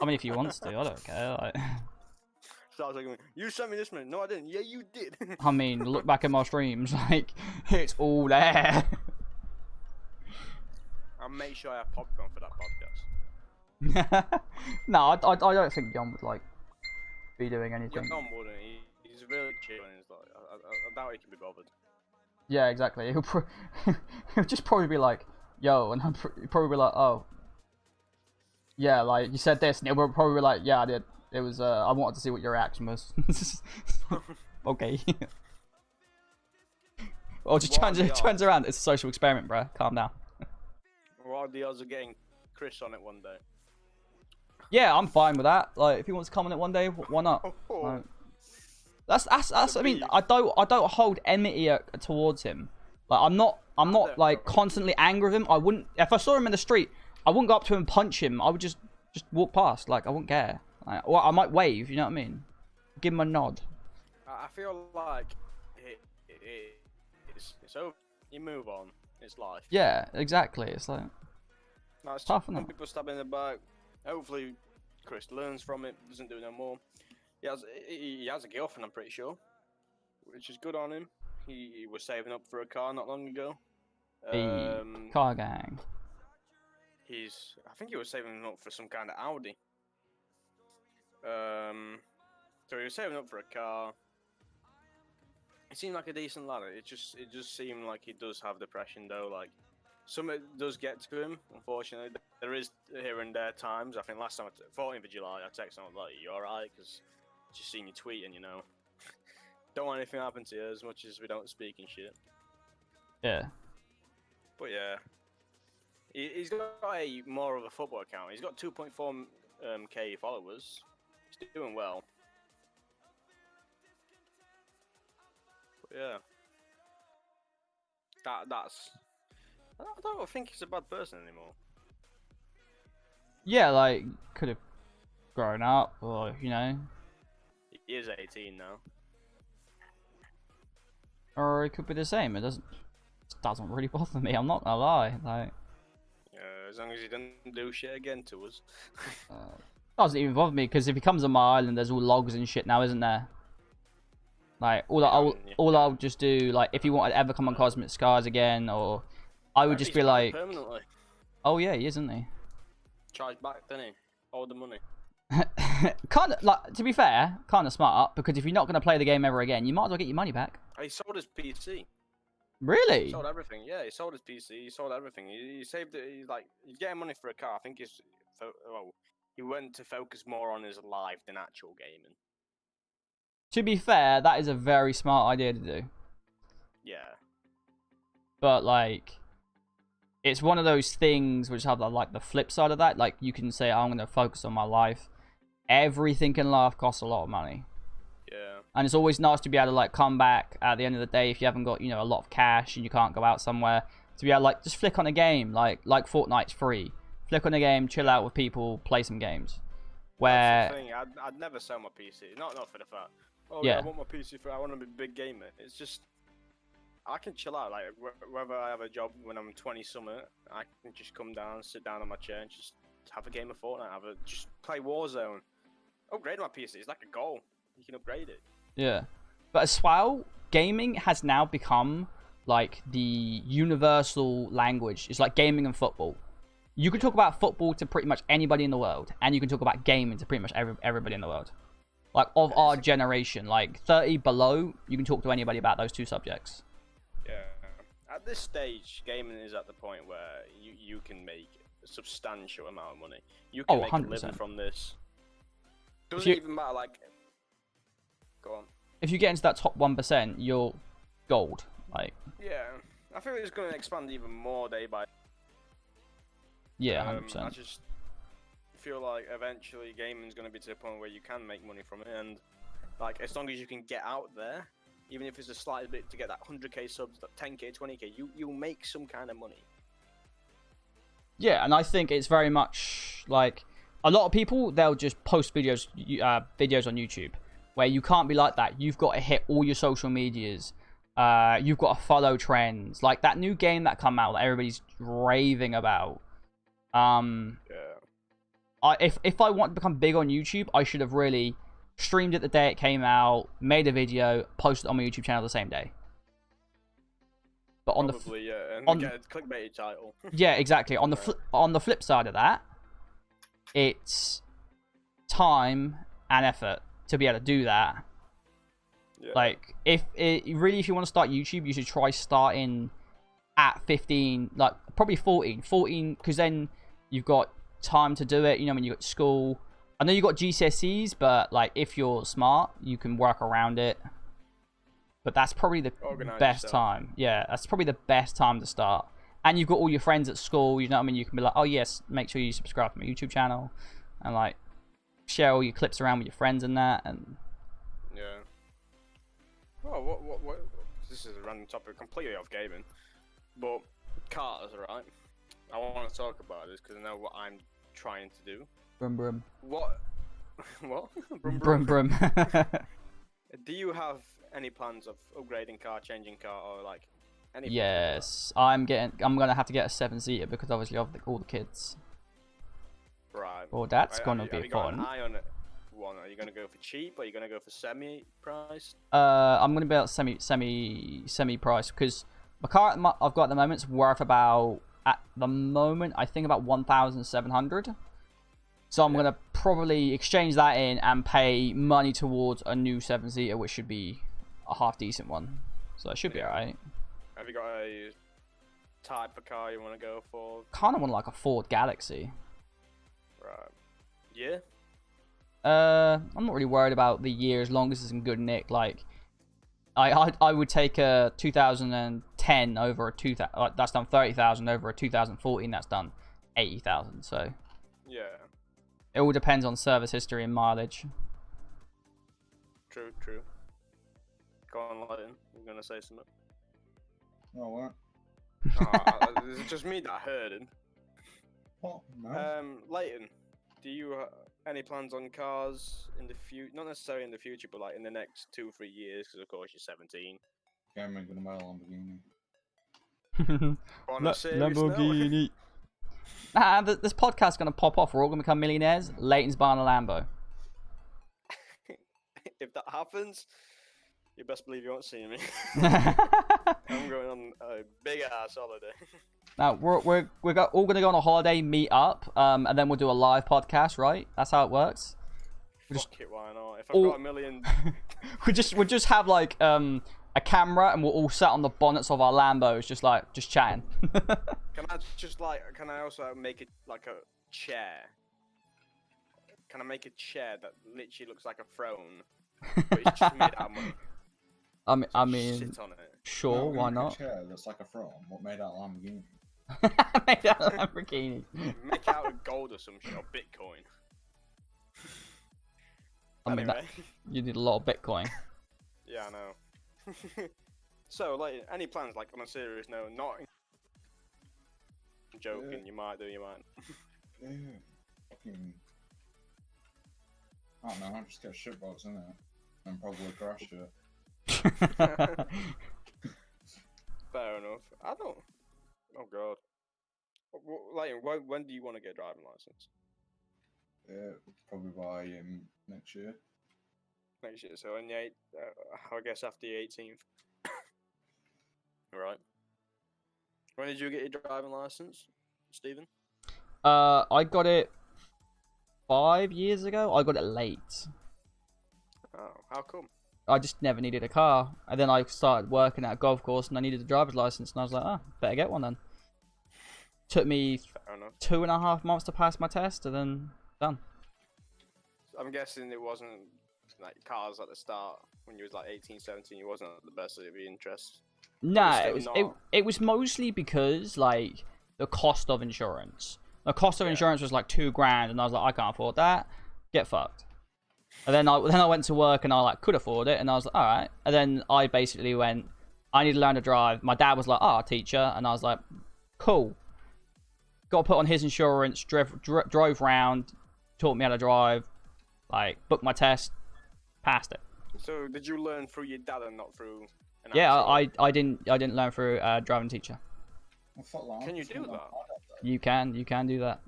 I mean, if you want to, I don't care. Like... So I was like, you sent me this, man. No, I didn't. Yeah, you did. I mean, look back at my streams. Like, it's all there. I'll make sure I have popcorn for that podcast. No, I don't think Yom would like be doing anything. Yom wouldn't. He's really chill and he's like, I doubt he can be bothered. Yeah, exactly. He'll just probably be like, yo, and I'm probably be like, oh, yeah, like you said this, and he'll probably be like, yeah, I did. It was, I wanted to see what your reaction was. Okay. Or just turns around. It's a social experiment, bro. Calm down. What are the odds of getting Chris on it one day? Yeah, I'm fine with that. Like, if he wants to come on it one day, why not? Like, that's. I mean, I don't hold enmity towards him. Like, I'm not like constantly angry with him. I wouldn't. If I saw him in the street, I wouldn't go up to him and punch him. I would just walk past. Like, I wouldn't care. Like, or I might wave. You know what I mean? Give him a nod. I feel like it's over. You move on. It's life. Yeah, exactly. It's like it's tough, when isn't it? people stab in the back. Hopefully, Chris learns from it. Doesn't do no more. He has a girlfriend, I'm pretty sure, which is good on him. He was saving up for a car not long ago. The car gang. I think he was saving up for some kind of Audi. So he was saving up for a car. He seemed like a decent lad. It just seemed like he does have depression though. Like some it does get to him. Unfortunately, there is here and there times. I think last time, 14th of July, I texted him like, "You alright?" Because just seen you tweeting, you know. Don't want anything to happen to you as much as we don't speak and shit. Yeah. But yeah, he's got a more of a football account. He's got 2.4 K followers. He's doing well. But yeah, that's. I don't think he's a bad person anymore. Yeah, like could have grown up, or you know, He is 18 now. or it could be the same. It doesn't really bother me. I'm not gonna lie. Like, As long as he doesn't do shit again to us. doesn't even bother me because if he comes on my island, there's all logs and shit now, isn't there? Like all I'll just do, like if he wanted to ever come on Cosmic Skies again, or I would just He's be back like, permanently. oh yeah, he is, isn't he? Charged back, didn't he? All the money. Kind of like, to be fair, kind of smart, because if you're not going to play the game ever again, you might as well get your money back. He sold his PC. Really? He sold everything. Yeah, he sold his PC. He sold everything. He saved it. He's getting money for a car. I think he went to focus more on his life than actual gaming. To be fair, that is a very smart idea to do. Yeah. But like, it's one of those things which have like the flip side of that. Like you can say, I'm going to focus on my life. Everything in life costs a lot of money. Yeah. And it's always nice to be able to like come back at the end of the day if you haven't got, you know, a lot of cash and you can't go out somewhere, to be able to like just flick on a game, like Fortnite's free. Flick on a game, chill out with people, play some games. Where That's the thing. I'd never sell my PC. Not for the fact. Oh yeah, Yeah. I want my PC I want to be a big gamer. It's just I can chill out. Like whether I have a job when I'm 20 something, I can just come down, sit down on my chair, and just have a game of Fortnite. Just play Warzone. Upgrade my PC. It's like a goal. You can upgrade it. Yeah. But as well, gaming has now become like the universal language. It's like gaming and football. You can talk about football to pretty much anybody in the world, and you can talk about gaming to pretty much everybody in the world. Like of our generation, like 30 below, you can talk to anybody about those two subjects. Yeah. At this stage, gaming is at the point where you can make a substantial amount of money. You can make 100%. a living from this. Doesn't you- even matter. Like, go on. If you get into that top 1%, you're gold. Like, Yeah, I think it's going to expand even more day by. yeah, I 100%. just feel like eventually gaming's going to be to the point where you can make money from it, and like as long as you can get out there, even if it's a slight bit to get that 100k subs, that 10k, 20k, you'll make some kind of money. Yeah, and I think it's very much like a lot of people, they'll just post videos on YouTube where you can't be like that. You've got to hit all your social medias. You've got to follow trends. Like that new game that come out that everybody's raving about. Yeah. If I want to become big on YouTube, I should have really streamed it the day it came out, made a video, posted it on my YouTube channel the same day. But on Probably, yeah, and get a clickbait title. yeah, exactly. On the flip side of that, it's time and effort to be able to do that. Yeah. Like, if you want to start YouTube, you should try starting at 15, like probably 14, because then you've got time to do it. You know, when you got school. I know you got GCSEs, but like if you're smart, you can work around it. But that's probably the best time. Yeah, that's probably the best time to start. And you've got all your friends at school, you know what I mean? You can be like, oh yes, make sure you subscribe to my YouTube channel. And like, share all your clips around with your friends and that. And Yeah. Oh, what? This is a random topic, completely off gaming. But cars, right? I want to talk about this because I know what I'm trying to do. brum brum. What? What? Brum brum. Do you have any plans of upgrading car, changing car, or like anything? Yes, I'm gonna have to get a 7-seater because obviously of all the kids. Right. Well, that's gonna have be you got fun. an eye on it? One, are you gonna go for cheap? Or are you gonna go for semi-price? I'm gonna be at semi price because my car I've got at the moment is worth about, at the moment, I think about 1,700. So I'm gonna probably exchange that in and pay money towards a new 7-seater, which should be a half decent one. So that should be alright. Have you got a type of car you want to go for? Kind of want like a Ford Galaxy. Right. Yeah. I'm not really worried about the year as long as it's in good nick. Like, I would take a 2010 over a 2000. That's done 30,000 over a 2014. That's done 80,000. So Yeah. it all depends on service history and mileage. True. Go on, Leighton. You're gonna say something. Oh, what? Is it just me that heard it? What? No. Leighton, do you any plans on cars in the future? Not necessarily in the future, but like in the next 2-3 years, because of course you're 17. Yeah, I'm gonna buy a Lamborghini. On a serious note. Lamborghini. This podcast's gonna pop off. We're all gonna become millionaires. Leighton's buying a Lambo. If that happens, you best believe you won't see me. I'm going on a big ass holiday. Now we're all gonna go on a holiday, meet up, and then we'll do a live podcast, right? That's how it works. Fuck it, why not? If I've got $1 million, we'll just have like a camera, and we'll all sat on the bonnets of our Lambos, just chatting. can I also make it like a chair? Can I make a chair that literally looks like a throne, but it's just made out of money? I mean, sit on it. Sure, why not? A chair that's like a throne, what made out of Lamborghini? Made out of Lamborghini. Make it out of gold or some shit, or Bitcoin. I mean, Anyway. you need a lot of Bitcoin. Yeah, I know. So, like, any plans, like, on a serious note, not joking, Yeah. you might do, you might. Yeah. Fucking. I don't know, I'll just get a shitbox in there and probably crash it. Fair enough. I don't. Oh god. Like, when do you want to get a driving license? Yeah, probably by next year. Next year. So, I guess after the 18th. Right. When did you get your driving license, Stephen? I got it 5 years ago. I got it late. Oh, how come? I just never needed a car, and then I started working at a golf course, and I needed a driver's license, and I was like, better get one then. Took me Fair enough. 2.5 months to pass my test, and then done. I'm guessing it wasn't like cars at the start when you was like 18, 17. You wasn't the best of your interest. Nah, still it was mostly because like the cost of insurance. The cost of insurance was like $2,000, and I was like, I can't afford that. Get fucked. And then I went to work, and I like could afford it, and I was like, all right. And then I basically went, I need to learn to drive. My dad was like, I'll teach you, and I was like, cool. Got put on his insurance, drove round, taught me how to drive, like booked my test, passed it. So did you learn through your dad and not through? Yeah, I didn't learn through a driving teacher. Can you do that? You can do that.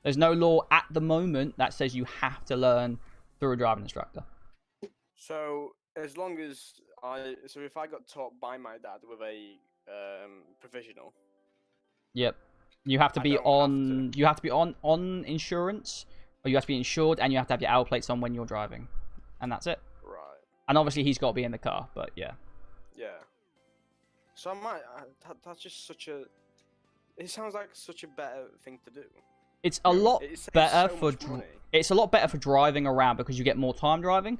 There's no law at the moment that says you have to learn through a driving instructor. So as long as if I got taught by my dad with a provisional. Yep. You have to be on. You have to be on insurance, or you have to be insured, and you have to have your hour plates on when you're driving, and that's it. Right. And obviously he's got to be in the car, but yeah. Yeah. So that's just such a. It sounds like such a better thing to do. It's a lot better for money. it's a lot better for driving around because you get more time driving.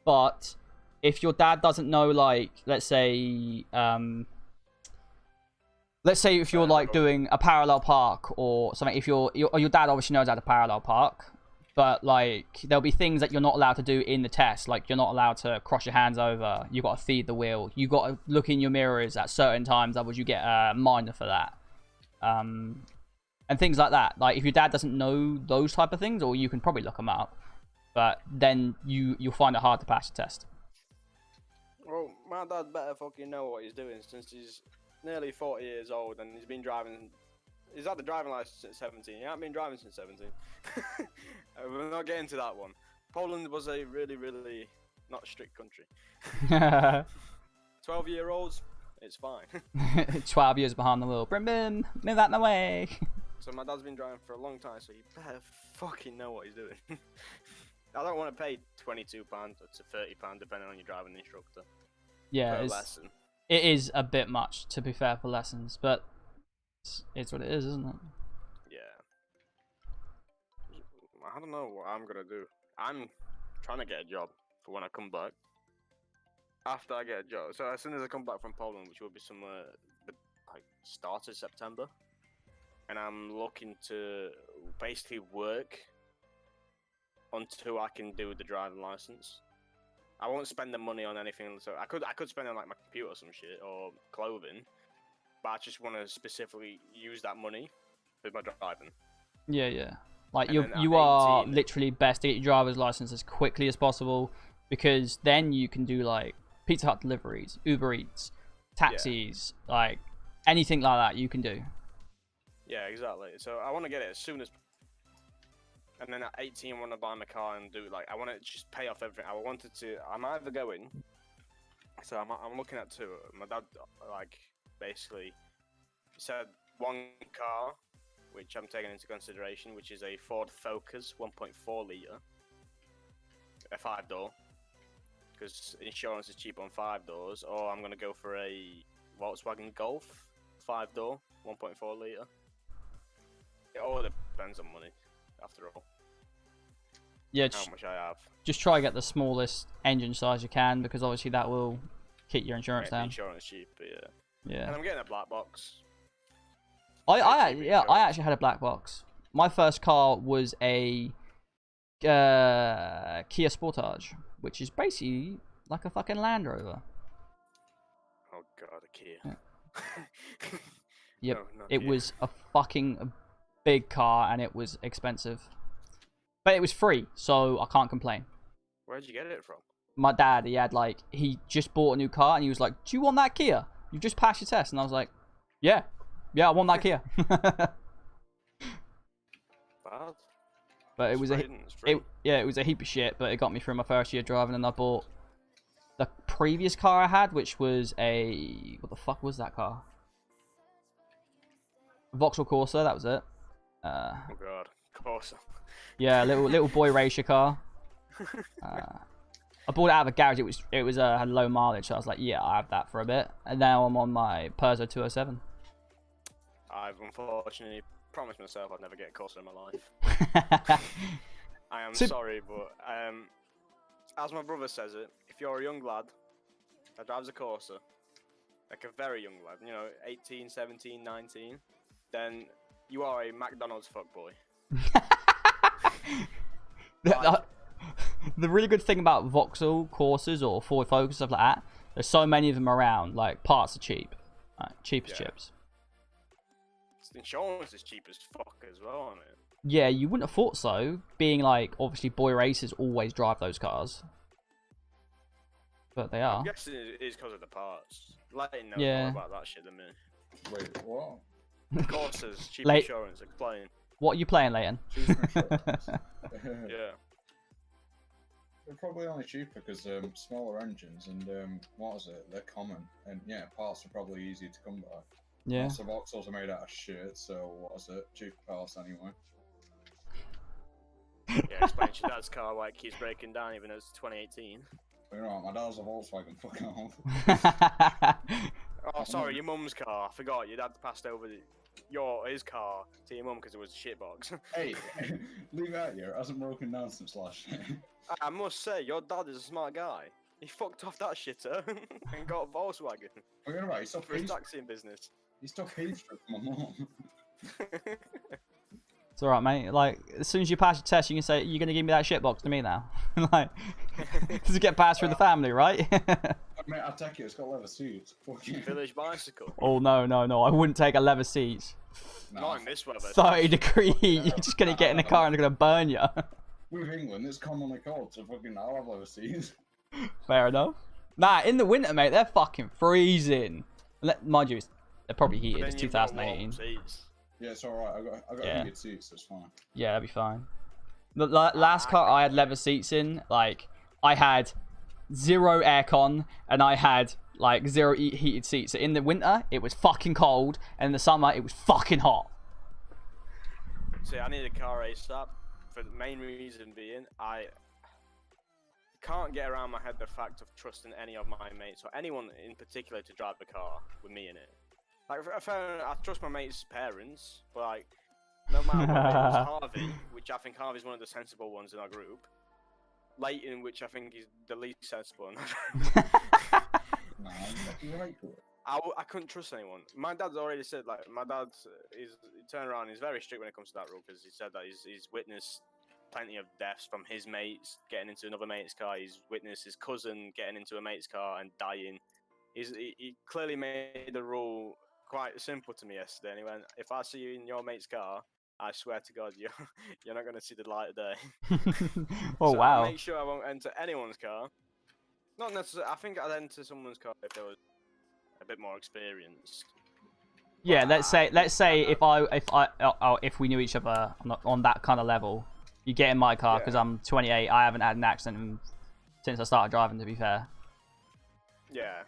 But if your dad doesn't know, like, let's say if you're like doing a parallel park or something, if your dad obviously knows how to parallel park, but like there'll be things that you're not allowed to do in the test, like you're not allowed to cross your hands over, you got to feed the wheel, you got to look in your mirrors at certain times, otherwise you get a minor for that. And things like that. Like if your dad doesn't know those type of things, or you can probably look them up, but then you'll find it hard to pass the test. Well, my dad better fucking know what he's doing since he's nearly 40 years old and he's been driving. He's had the driving license since 17. He hasn't been driving since 17. We're not getting to that one. Poland was a really, really not strict country. 12-year-olds, it's fine. 12 years behind the wheel. Brim, move out the way. So my dad's been driving for a long time, so he better fucking know what he's doing. I don't want to pay £22 to £30 depending on your driving instructor. Yeah, for a lesson. It is a bit much, to be fair, for lessons, but It's what it is, isn't it? Yeah. I don't know what I'm gonna do. I'm trying to get a job for when I come back. After I get a job, so as soon as I come back from Poland, which will be somewhere the like start of September, and I'm looking to basically work until I can do the driving license. I won't spend the money on anything. So I could spend it on like my computer or some shit or clothing, but I just want to specifically use that money for my driving. Yeah, yeah. Like And then at you are 18 literally best to get your driver's license as quickly as possible, because then you can do like Pizza Hut deliveries, Uber Eats, taxis, like anything like that you can do. Yeah, exactly. So I want to get it as soon as. And then at 18, I want to buy my car and do like I want to just pay off everything. I wanted to. I'm either going. So I'm looking at two. My dad like basically said one car, which I'm taking into consideration, which is a Ford Focus 1.4 liter, a 5-door, because insurance is cheap on 5 doors. Or I'm gonna go for a Volkswagen Golf 5-door 1.4 liter. It all depends on money, after all. Yeah, How much I have. just try to get the smallest engine size you can, because obviously that will keep your insurance Yeah, down. insurance cheap, but yeah. Yeah. And I'm getting a black box. I cheap actually had a black box. My first car was a Kia Sportage, which is basically like a fucking Land Rover. Oh god, a Kia. Yep, No, not it Kia. was a fucking big car and it was expensive, but it was free, so I can't complain. Where'd you get it from? My dad, he just bought a new car and he was like, "Do you want that Kia? You just passed your test." And I was like, "Yeah, I want that Kia." Bad. But it was Straight in, straight. it was a heap of shit, but it got me through my first year driving. And I bought the previous car I had, which was a, what the fuck was that car? Vauxhall Corsa, that was it. Oh god, Corsa. Yeah, little boy racer car. I bought it out of a garage. It was had low mileage, so I was like, yeah, I have that for a bit. And now I'm on my Peugeot 207. I've unfortunately promised myself I'd never get a Corsa in my life. I am sorry, but as my brother says it, if you're a young lad that drives a Corsa, like a very young lad, 18, 17, 19, then you are a McDonald's fuckboy. The really good thing about Vauxhall Corsas or Ford Focus, stuff like that, there's so many of them around. Like, parts are cheap, cheap as chips. Insurance is cheap as fuck as well on it. Yeah, you wouldn't have thought so, being like, obviously boy racers always drive those cars, but they are. I'm guessing it is because of the parts. Leighton knows Yeah. more about that shit than me. Wait, what? Corsas, cheap Late- insurance, explain. What are you playing, Leighton? Cheaper insurance. Yeah. They're probably only cheaper because smaller engines and what is it? They're common, and yeah, parts are probably easy to come by. Yeah. So Vauxhalls are made out of shit, so what is it? Cheaper parts anyway. Yeah, explain your dad's car why it keeps breaking down even though it's 2018. But you know what, my dad's a Volkswagen, fuck off. Oh, sorry, your mum's car. I forgot, your dad passed over his car to your mum because it was a shitbox. Hey, leave it out here, it hasn't broken down since last year. I must say, your dad is a smart guy. He fucked off that shitter and got a Volkswagen Forget about it, he's still for his paid taxiing business. for it for my mum. It's alright, mate. Like, as soon as you pass your test, you can say, "You're gonna give me that shitbox to me now." Like, does it get passed through the family, right? Mate, I'll take it, it's got leather seats. Fuck you. Village bicycle. Oh no, I wouldn't take a leather seat. Not in this weather. 30 degree. You're just gonna get in the car and they're gonna burn you. With England, it's commonly cold, so fucking I'll have leather seats. Fair enough. Nah, in the winter, mate, they're fucking freezing. Mind you, they're probably But heated. then It's you've got warm 2018. seats. Yeah, it's alright, I got Yeah. heated seats, so it's fine. Yeah, that'd be fine. The last car I had leather seats in, like, I had 0 aircon and I had like 0 heated seats. So in the winter, it was fucking cold, and in the summer, it was fucking hot. See, I need a car ASAP for the main reason being I can't get around my head the fact of trusting any of my mates or anyone in particular to drive the car with me in it. Like, I trust my mate's parents, but like, no matter what, it was Harvey, which I think Harvey's one of the sensible ones in our group. Leighton, which I think is the least sensible. Nah, you're right to it. I couldn't trust anyone. My dad's already said, like, my dad he turned around. He's very strict when it comes to that rule because he said that he's witnessed plenty of deaths from his mates getting into another mate's car. He's witnessed his cousin getting into a mate's car and dying. He clearly made the rule quite simple to me yesterday. And he went, "If I see you in your mate's car, I swear to God, you're not going to see the light of day." Oh, So wow. I'll make sure I won't enter anyone's car. Not necessarily. I think I'd enter someone's car if there was a bit more experienced. Yeah, But let's say if we knew each other on that kind of level, you get in my car because Yeah. I'm 28. I haven't had an accident since I started driving. To be fair. Yeah,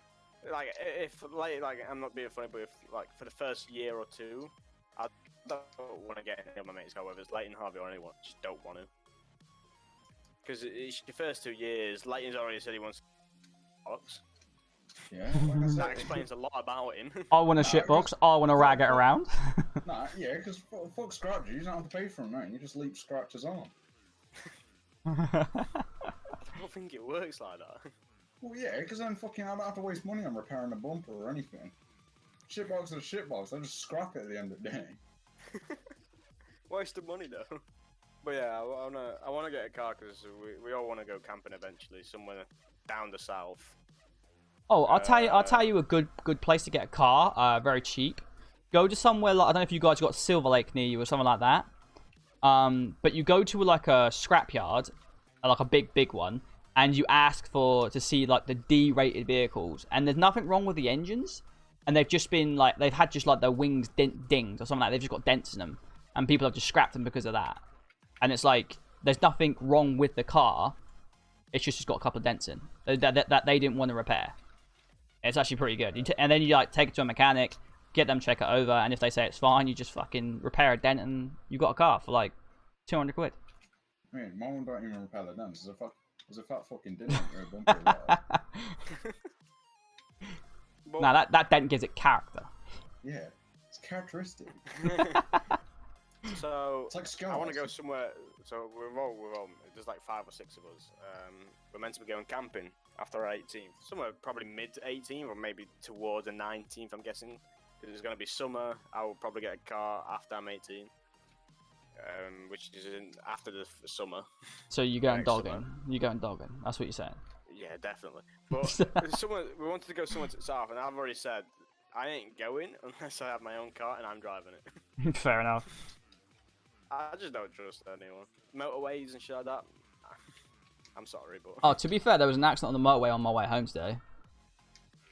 like if like I'm not being funny, but if like for the first year or two, I don't want to get in my mate's car, whether it's Leighton, Harvey, or anyone. Just don't want to. Because it's your first 2 years. Leighton's already said he wants box. Yeah, like I That said. explains a lot about him. I want a shitbox. I want to rag it around. Nah, yeah, because fuck scratches. You don't have to pay for them, mate. You just leave scratches on. I don't think it works like that. Well, yeah, because then fucking I don't have to waste money on repairing a bumper or anything. Shitbox is a shitbox. I just scrap it at the end of the day. Waste of money though. But yeah, I wanna get a car because we all want to go camping eventually, somewhere down the south. Oh, I'll tell you a good place to get a car. Very cheap. Go to somewhere like, I don't know if you guys got Silver Lake near you or something like that. But you go to like a scrapyard, like a big one, and you ask to see like the D-rated vehicles, and there's nothing wrong with the engines, and they've just been like they've had just like their wings dinged or something like that. They've just got dents in them, and people have just scrapped them because of that. And it's like there's nothing wrong with the car, it's just got a couple of dents in that they didn't want to repair. It's actually pretty good. And then you like take it to a mechanic, get them to check it over, and if they say it's fine, you just fucking repair a dent and you got a car for like 200 quid. I mean, my one don't even repair the dents. There's a fat fucking dent in your bumper. Right? But, Now that dent gives it character. Yeah, it's characteristic. So It's like scars. I want to go somewhere. So we're all there's like 5 or 6 of us. We're meant to be going camping after our 18th, somewhere probably mid 18th or maybe towards the 19th. I'm guessing because it's going to be summer. I will probably get a car after I'm 18, which is after the summer. So you're going Next dogging. summer. You're going dogging. That's what you're saying. Yeah, definitely. But we wanted to go somewhere to the south, and I've already said I ain't going unless I have my own car and I'm driving it. Fair enough. I just don't trust anyone. Motorways and shit like that. I'm sorry, but Oh, to be fair, there was an accident on the motorway on my way home today.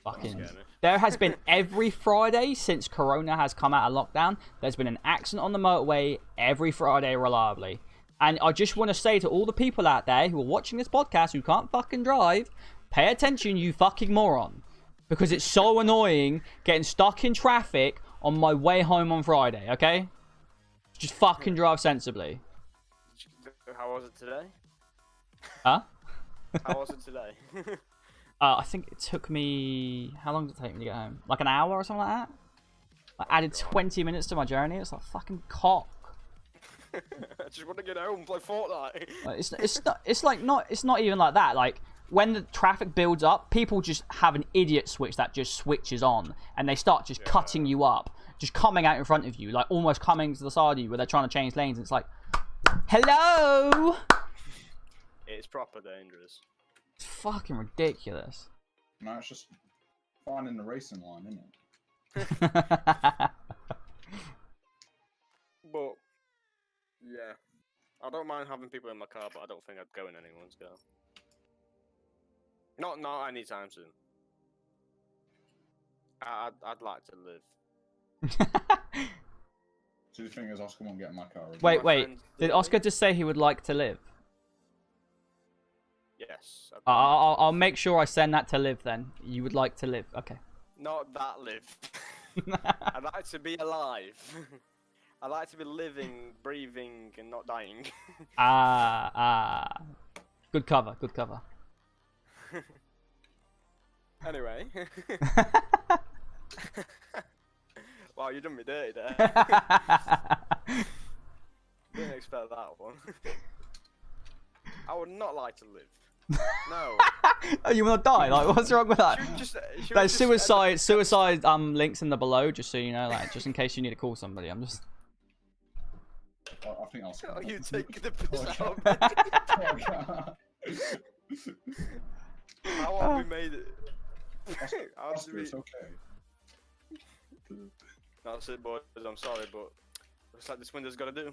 Fucking. scared me. There has been every Friday since Corona has come out of lockdown. There's been an accident on the motorway every Friday reliably. And I just want to say to all the people out there who are watching this podcast who can't fucking drive, pay attention, you fucking moron. Because it's so annoying getting stuck in traffic on my way home on Friday, okay? Just fucking drive sensibly. How was it today? Huh? How was it today? I think it took me... How long did it take me to get home? Like an hour or something like that? I added 20 minutes to my journey. It's like fucking cock. I just want to get home and play Fortnite. Like, it's not even like that. Like when the traffic builds up, people just have an idiot switch that just switches on, and they start just cutting you up, just coming out in front of you, like almost coming to the side of you where they're trying to change lanes. And it's like, hello. It's proper dangerous. It's fucking ridiculous. No, it's just finding the racing line, isn't it? But yeah, I don't mind having people in my car, but I don't think I'd go in anyone's car. Not anytime soon. I'd like to live. So the thing is, Oscar won't get in my car. Again. Wait. friends Did do. Oscar just say he would like to live? Yes. I'll make sure I send that to Liv then. You would like to live. Okay. Not that live. I'd like to be alive. I like to be living, breathing, and not dying. Good cover. Good cover. Anyway. Wow, you done me dirty there. Didn't expect that one. I would not like to live. No. Oh, you want to die? Like, what's wrong with that? Like suicide links in the below, just so you know, like, just in case you need to call somebody. I'm just. I think I'll. Oh, you take the piss out of me. How have we made it? It's okay. That's it, boys. I'm sorry, but looks like this window's got to do.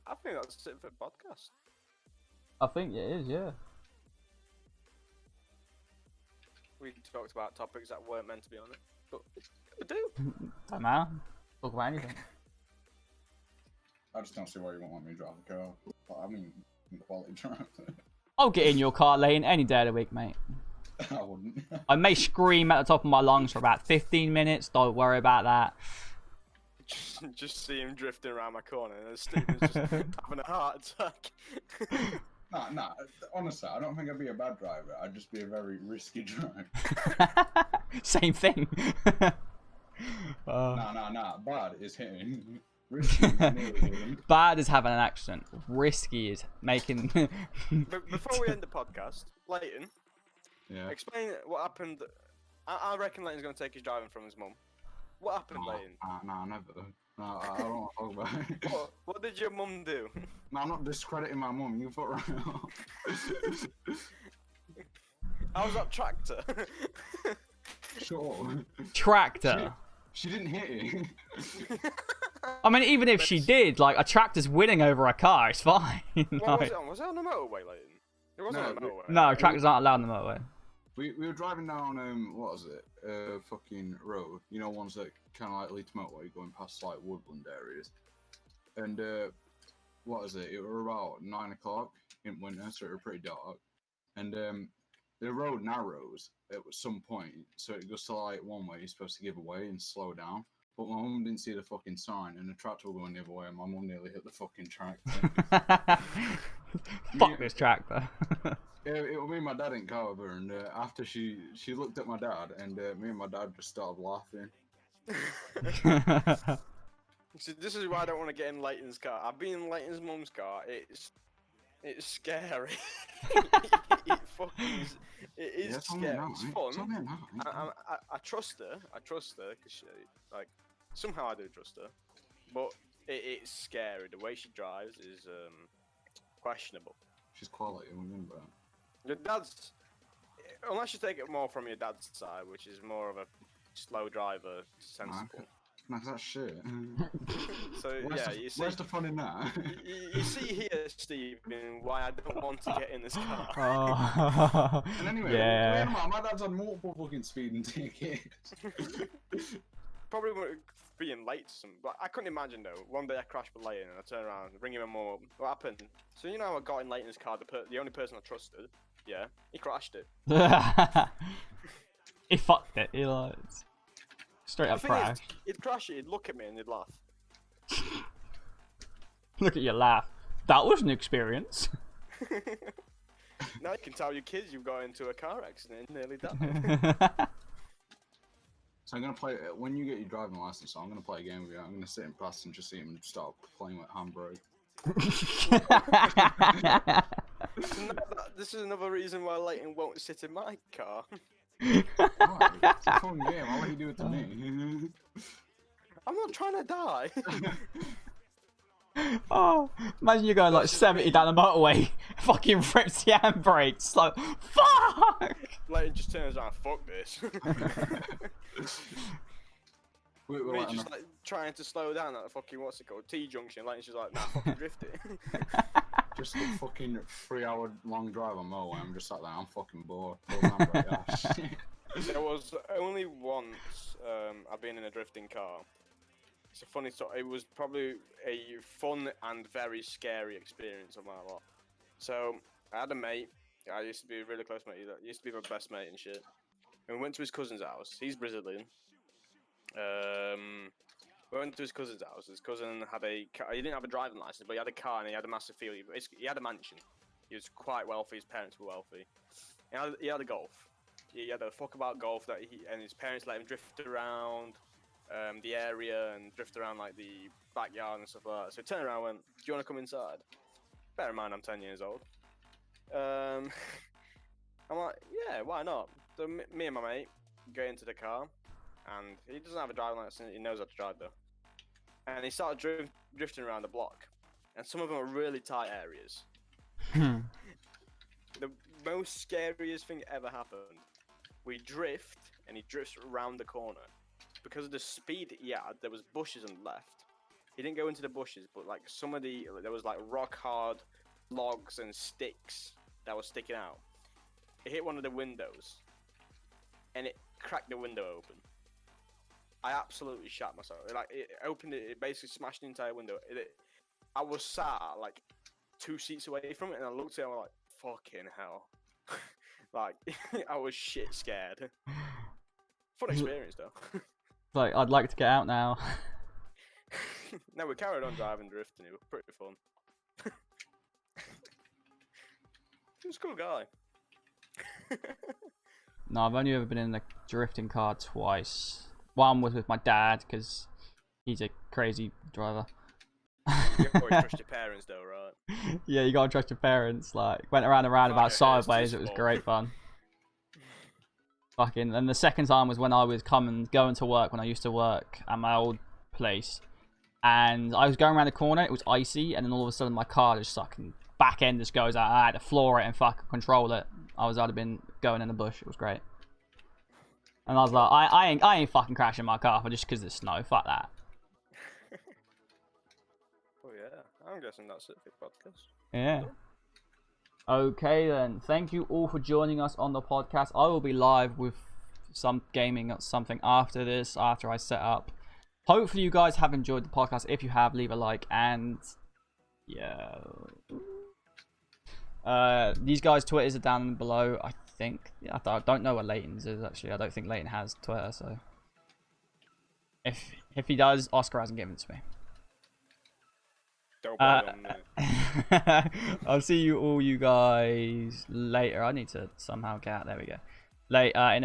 I think that's it for the podcast. I think it is, yeah. We talked about topics that weren't meant to be on it, but we do. Don't matter. Talk about anything. I just don't see why you won't let me drive a car. But I mean, quality drive. I'll get in your car lane any day of the week, mate. I wouldn't. I may scream at the top of my lungs for about 15 minutes. Don't worry about that. Just see him drifting around my corner, and Steven's just having a heart attack. Nah. Honestly, I don't think I'd be a bad driver. I'd just be a very risky driver. Same thing. Nah. Bad is hitting. Risky is nearly hitting. Bad is having an accident. Risky is making. Before we end the podcast, Leighton, Yeah. explain what happened. I reckon Leighton's going to take his driving from his mum. What happened, Leighton? Nah, never. No, I don't want to talk about it. What did your mum do? No, I'm not discrediting my mum. You put right now. How's that tractor? Sure. Tractor. She didn't hit it. I mean, even if she did, like, a tractor's winning over a car, it's fine. What was it on? Was it on the motorway, Leighton? It wasn't on the motorway. No, tractors aren't allowed on the motorway. We were driving down what was it? Fucking road. You know, ones that kind of like lead to motorway, going past like woodland areas. And what was it? It were about 9 o'clock in winter, so it were pretty dark. And the road narrows at some point, so it goes to like one way. You're supposed to give away and slow down. But my mum didn't see the fucking sign, and the tractor was going the other way, and my mum nearly hit the fucking tractor. Fuck this tractor. It was me and my dad in car with her, and after she looked at my dad, and me and my dad just started laughing. See, this is why I don't want to get in Leighton's car. I've been in Leighton's mum's car. It's scary. It is scary. It's fun. I trust her. I trust her because like somehow I do trust her, but it's scary. The way she drives is questionable. She's quality, remember. Your dad's, unless you take it more from your dad's side, which is more of a slow driver, sensible. No, that's shit. So you see. Where's the fun in that? You see here, Stephen, why I don't want to get in this car. Oh. And anyway, yeah. My dad's on multiple fucking speeding tickets. Probably being late to some. But I couldn't imagine though. One day I crashed with Leighton and I turned around, ring him a mum up. What happened? So you know how I got in Leighton's car, the only person I trusted. Yeah, he crashed it. He fucked it. He like straight up crash. He'd crash it. He'd look at me and he'd laugh. Look at you laugh. That was an experience. Now you can tell your kids you've got into a car accident and nearly died. So I'm gonna play when you get your driving license. So I'm gonna play a game with you. I'm gonna sit in passenger seat and start playing with handbrake. This is another reason why Leighton won't sit in my car. Right, it's a fun game. I'll let you do it to me. I'm not trying to die. Oh, imagine you're going like 70 down the motorway, fucking rips the handbrakes, like, fuck! Leighton just turns around, fuck this. Me just like trying to slow down at the fucking, what's it called, T-junction. Leighton's just like, nah, fucking drift it. Just a fucking 3-hour long drive on motorway. I'm just sat there, I'm fucking bored. There was only once I've been in a drifting car. It's a funny story. It was probably a fun and very scary experience of my life. So I had a mate. I used to be a really close mate. He used to be my best mate and shit. And we went to his cousin's house. He's Brazilian. We went to his cousin's house. His cousin had a car. He didn't have a driving license, but he had a car and he had a massive field. He had a mansion. He was quite wealthy. His parents were wealthy. He had a Golf. he had a fuck about golf that and his parents let him drift around the area and drift around like the backyard and stuff like that. So he turned around and went, "Do you want to come inside?" Bear in mind, I'm 10 years old. I'm like, yeah, why not? So me and my mate get into the car, and he doesn't have a driving license. He knows how to drive though. And he started drifting around the block, and some of them are really tight areas. The most scariest thing ever happened. We drift, and he drifts around the corner. Because of the speed he had, there was bushes on the left. He didn't go into the bushes, but like there was like rock hard logs and sticks that were sticking out. It hit one of the windows, and it cracked the window open. I absolutely shat myself. Like it opened it, it basically smashed the entire window. I was sat like 2 seats away from it, and I looked at it and I was like, "Fucking hell!" Like I was shit scared. Fun experience though. Like, I'd like to get out now. No, we carried on driving, drifting. It was pretty fun. He was a cool guy. No, I've only ever been in a drifting car twice. One was with my dad, because he's a crazy driver. You always trust your parents though, right? Yeah, you gotta trust your parents. Like, went around the roundabout sideways, it was great fun. Fucking, and the second time was when I was going to work, when I used to work at my old place. And I was going around the corner, it was icy, and then all of a sudden my car just fucking back end just goes out. I had to floor it and fucking control it. I'd have been going in the bush. It was great. And I was like, I ain't fucking crashing my car for just because of the snow. Fuck that. Oh yeah, I'm guessing that's it for the podcast. Yeah. Okay then. Thank you all for joining us on the podcast. I will be live with some gaming or something after this, after I set up. Hopefully you guys have enjoyed the podcast. If you have, leave a like, and yeah. These guys' Twitters are down below, I think. Yeah, I don't know what Leighton's is actually. I don't think Leighton has Twitter, so if he does, Oscar hasn't given it to me. Don't blame me. I'll see you all, you guys, later. I need to somehow get out. There we go. Later in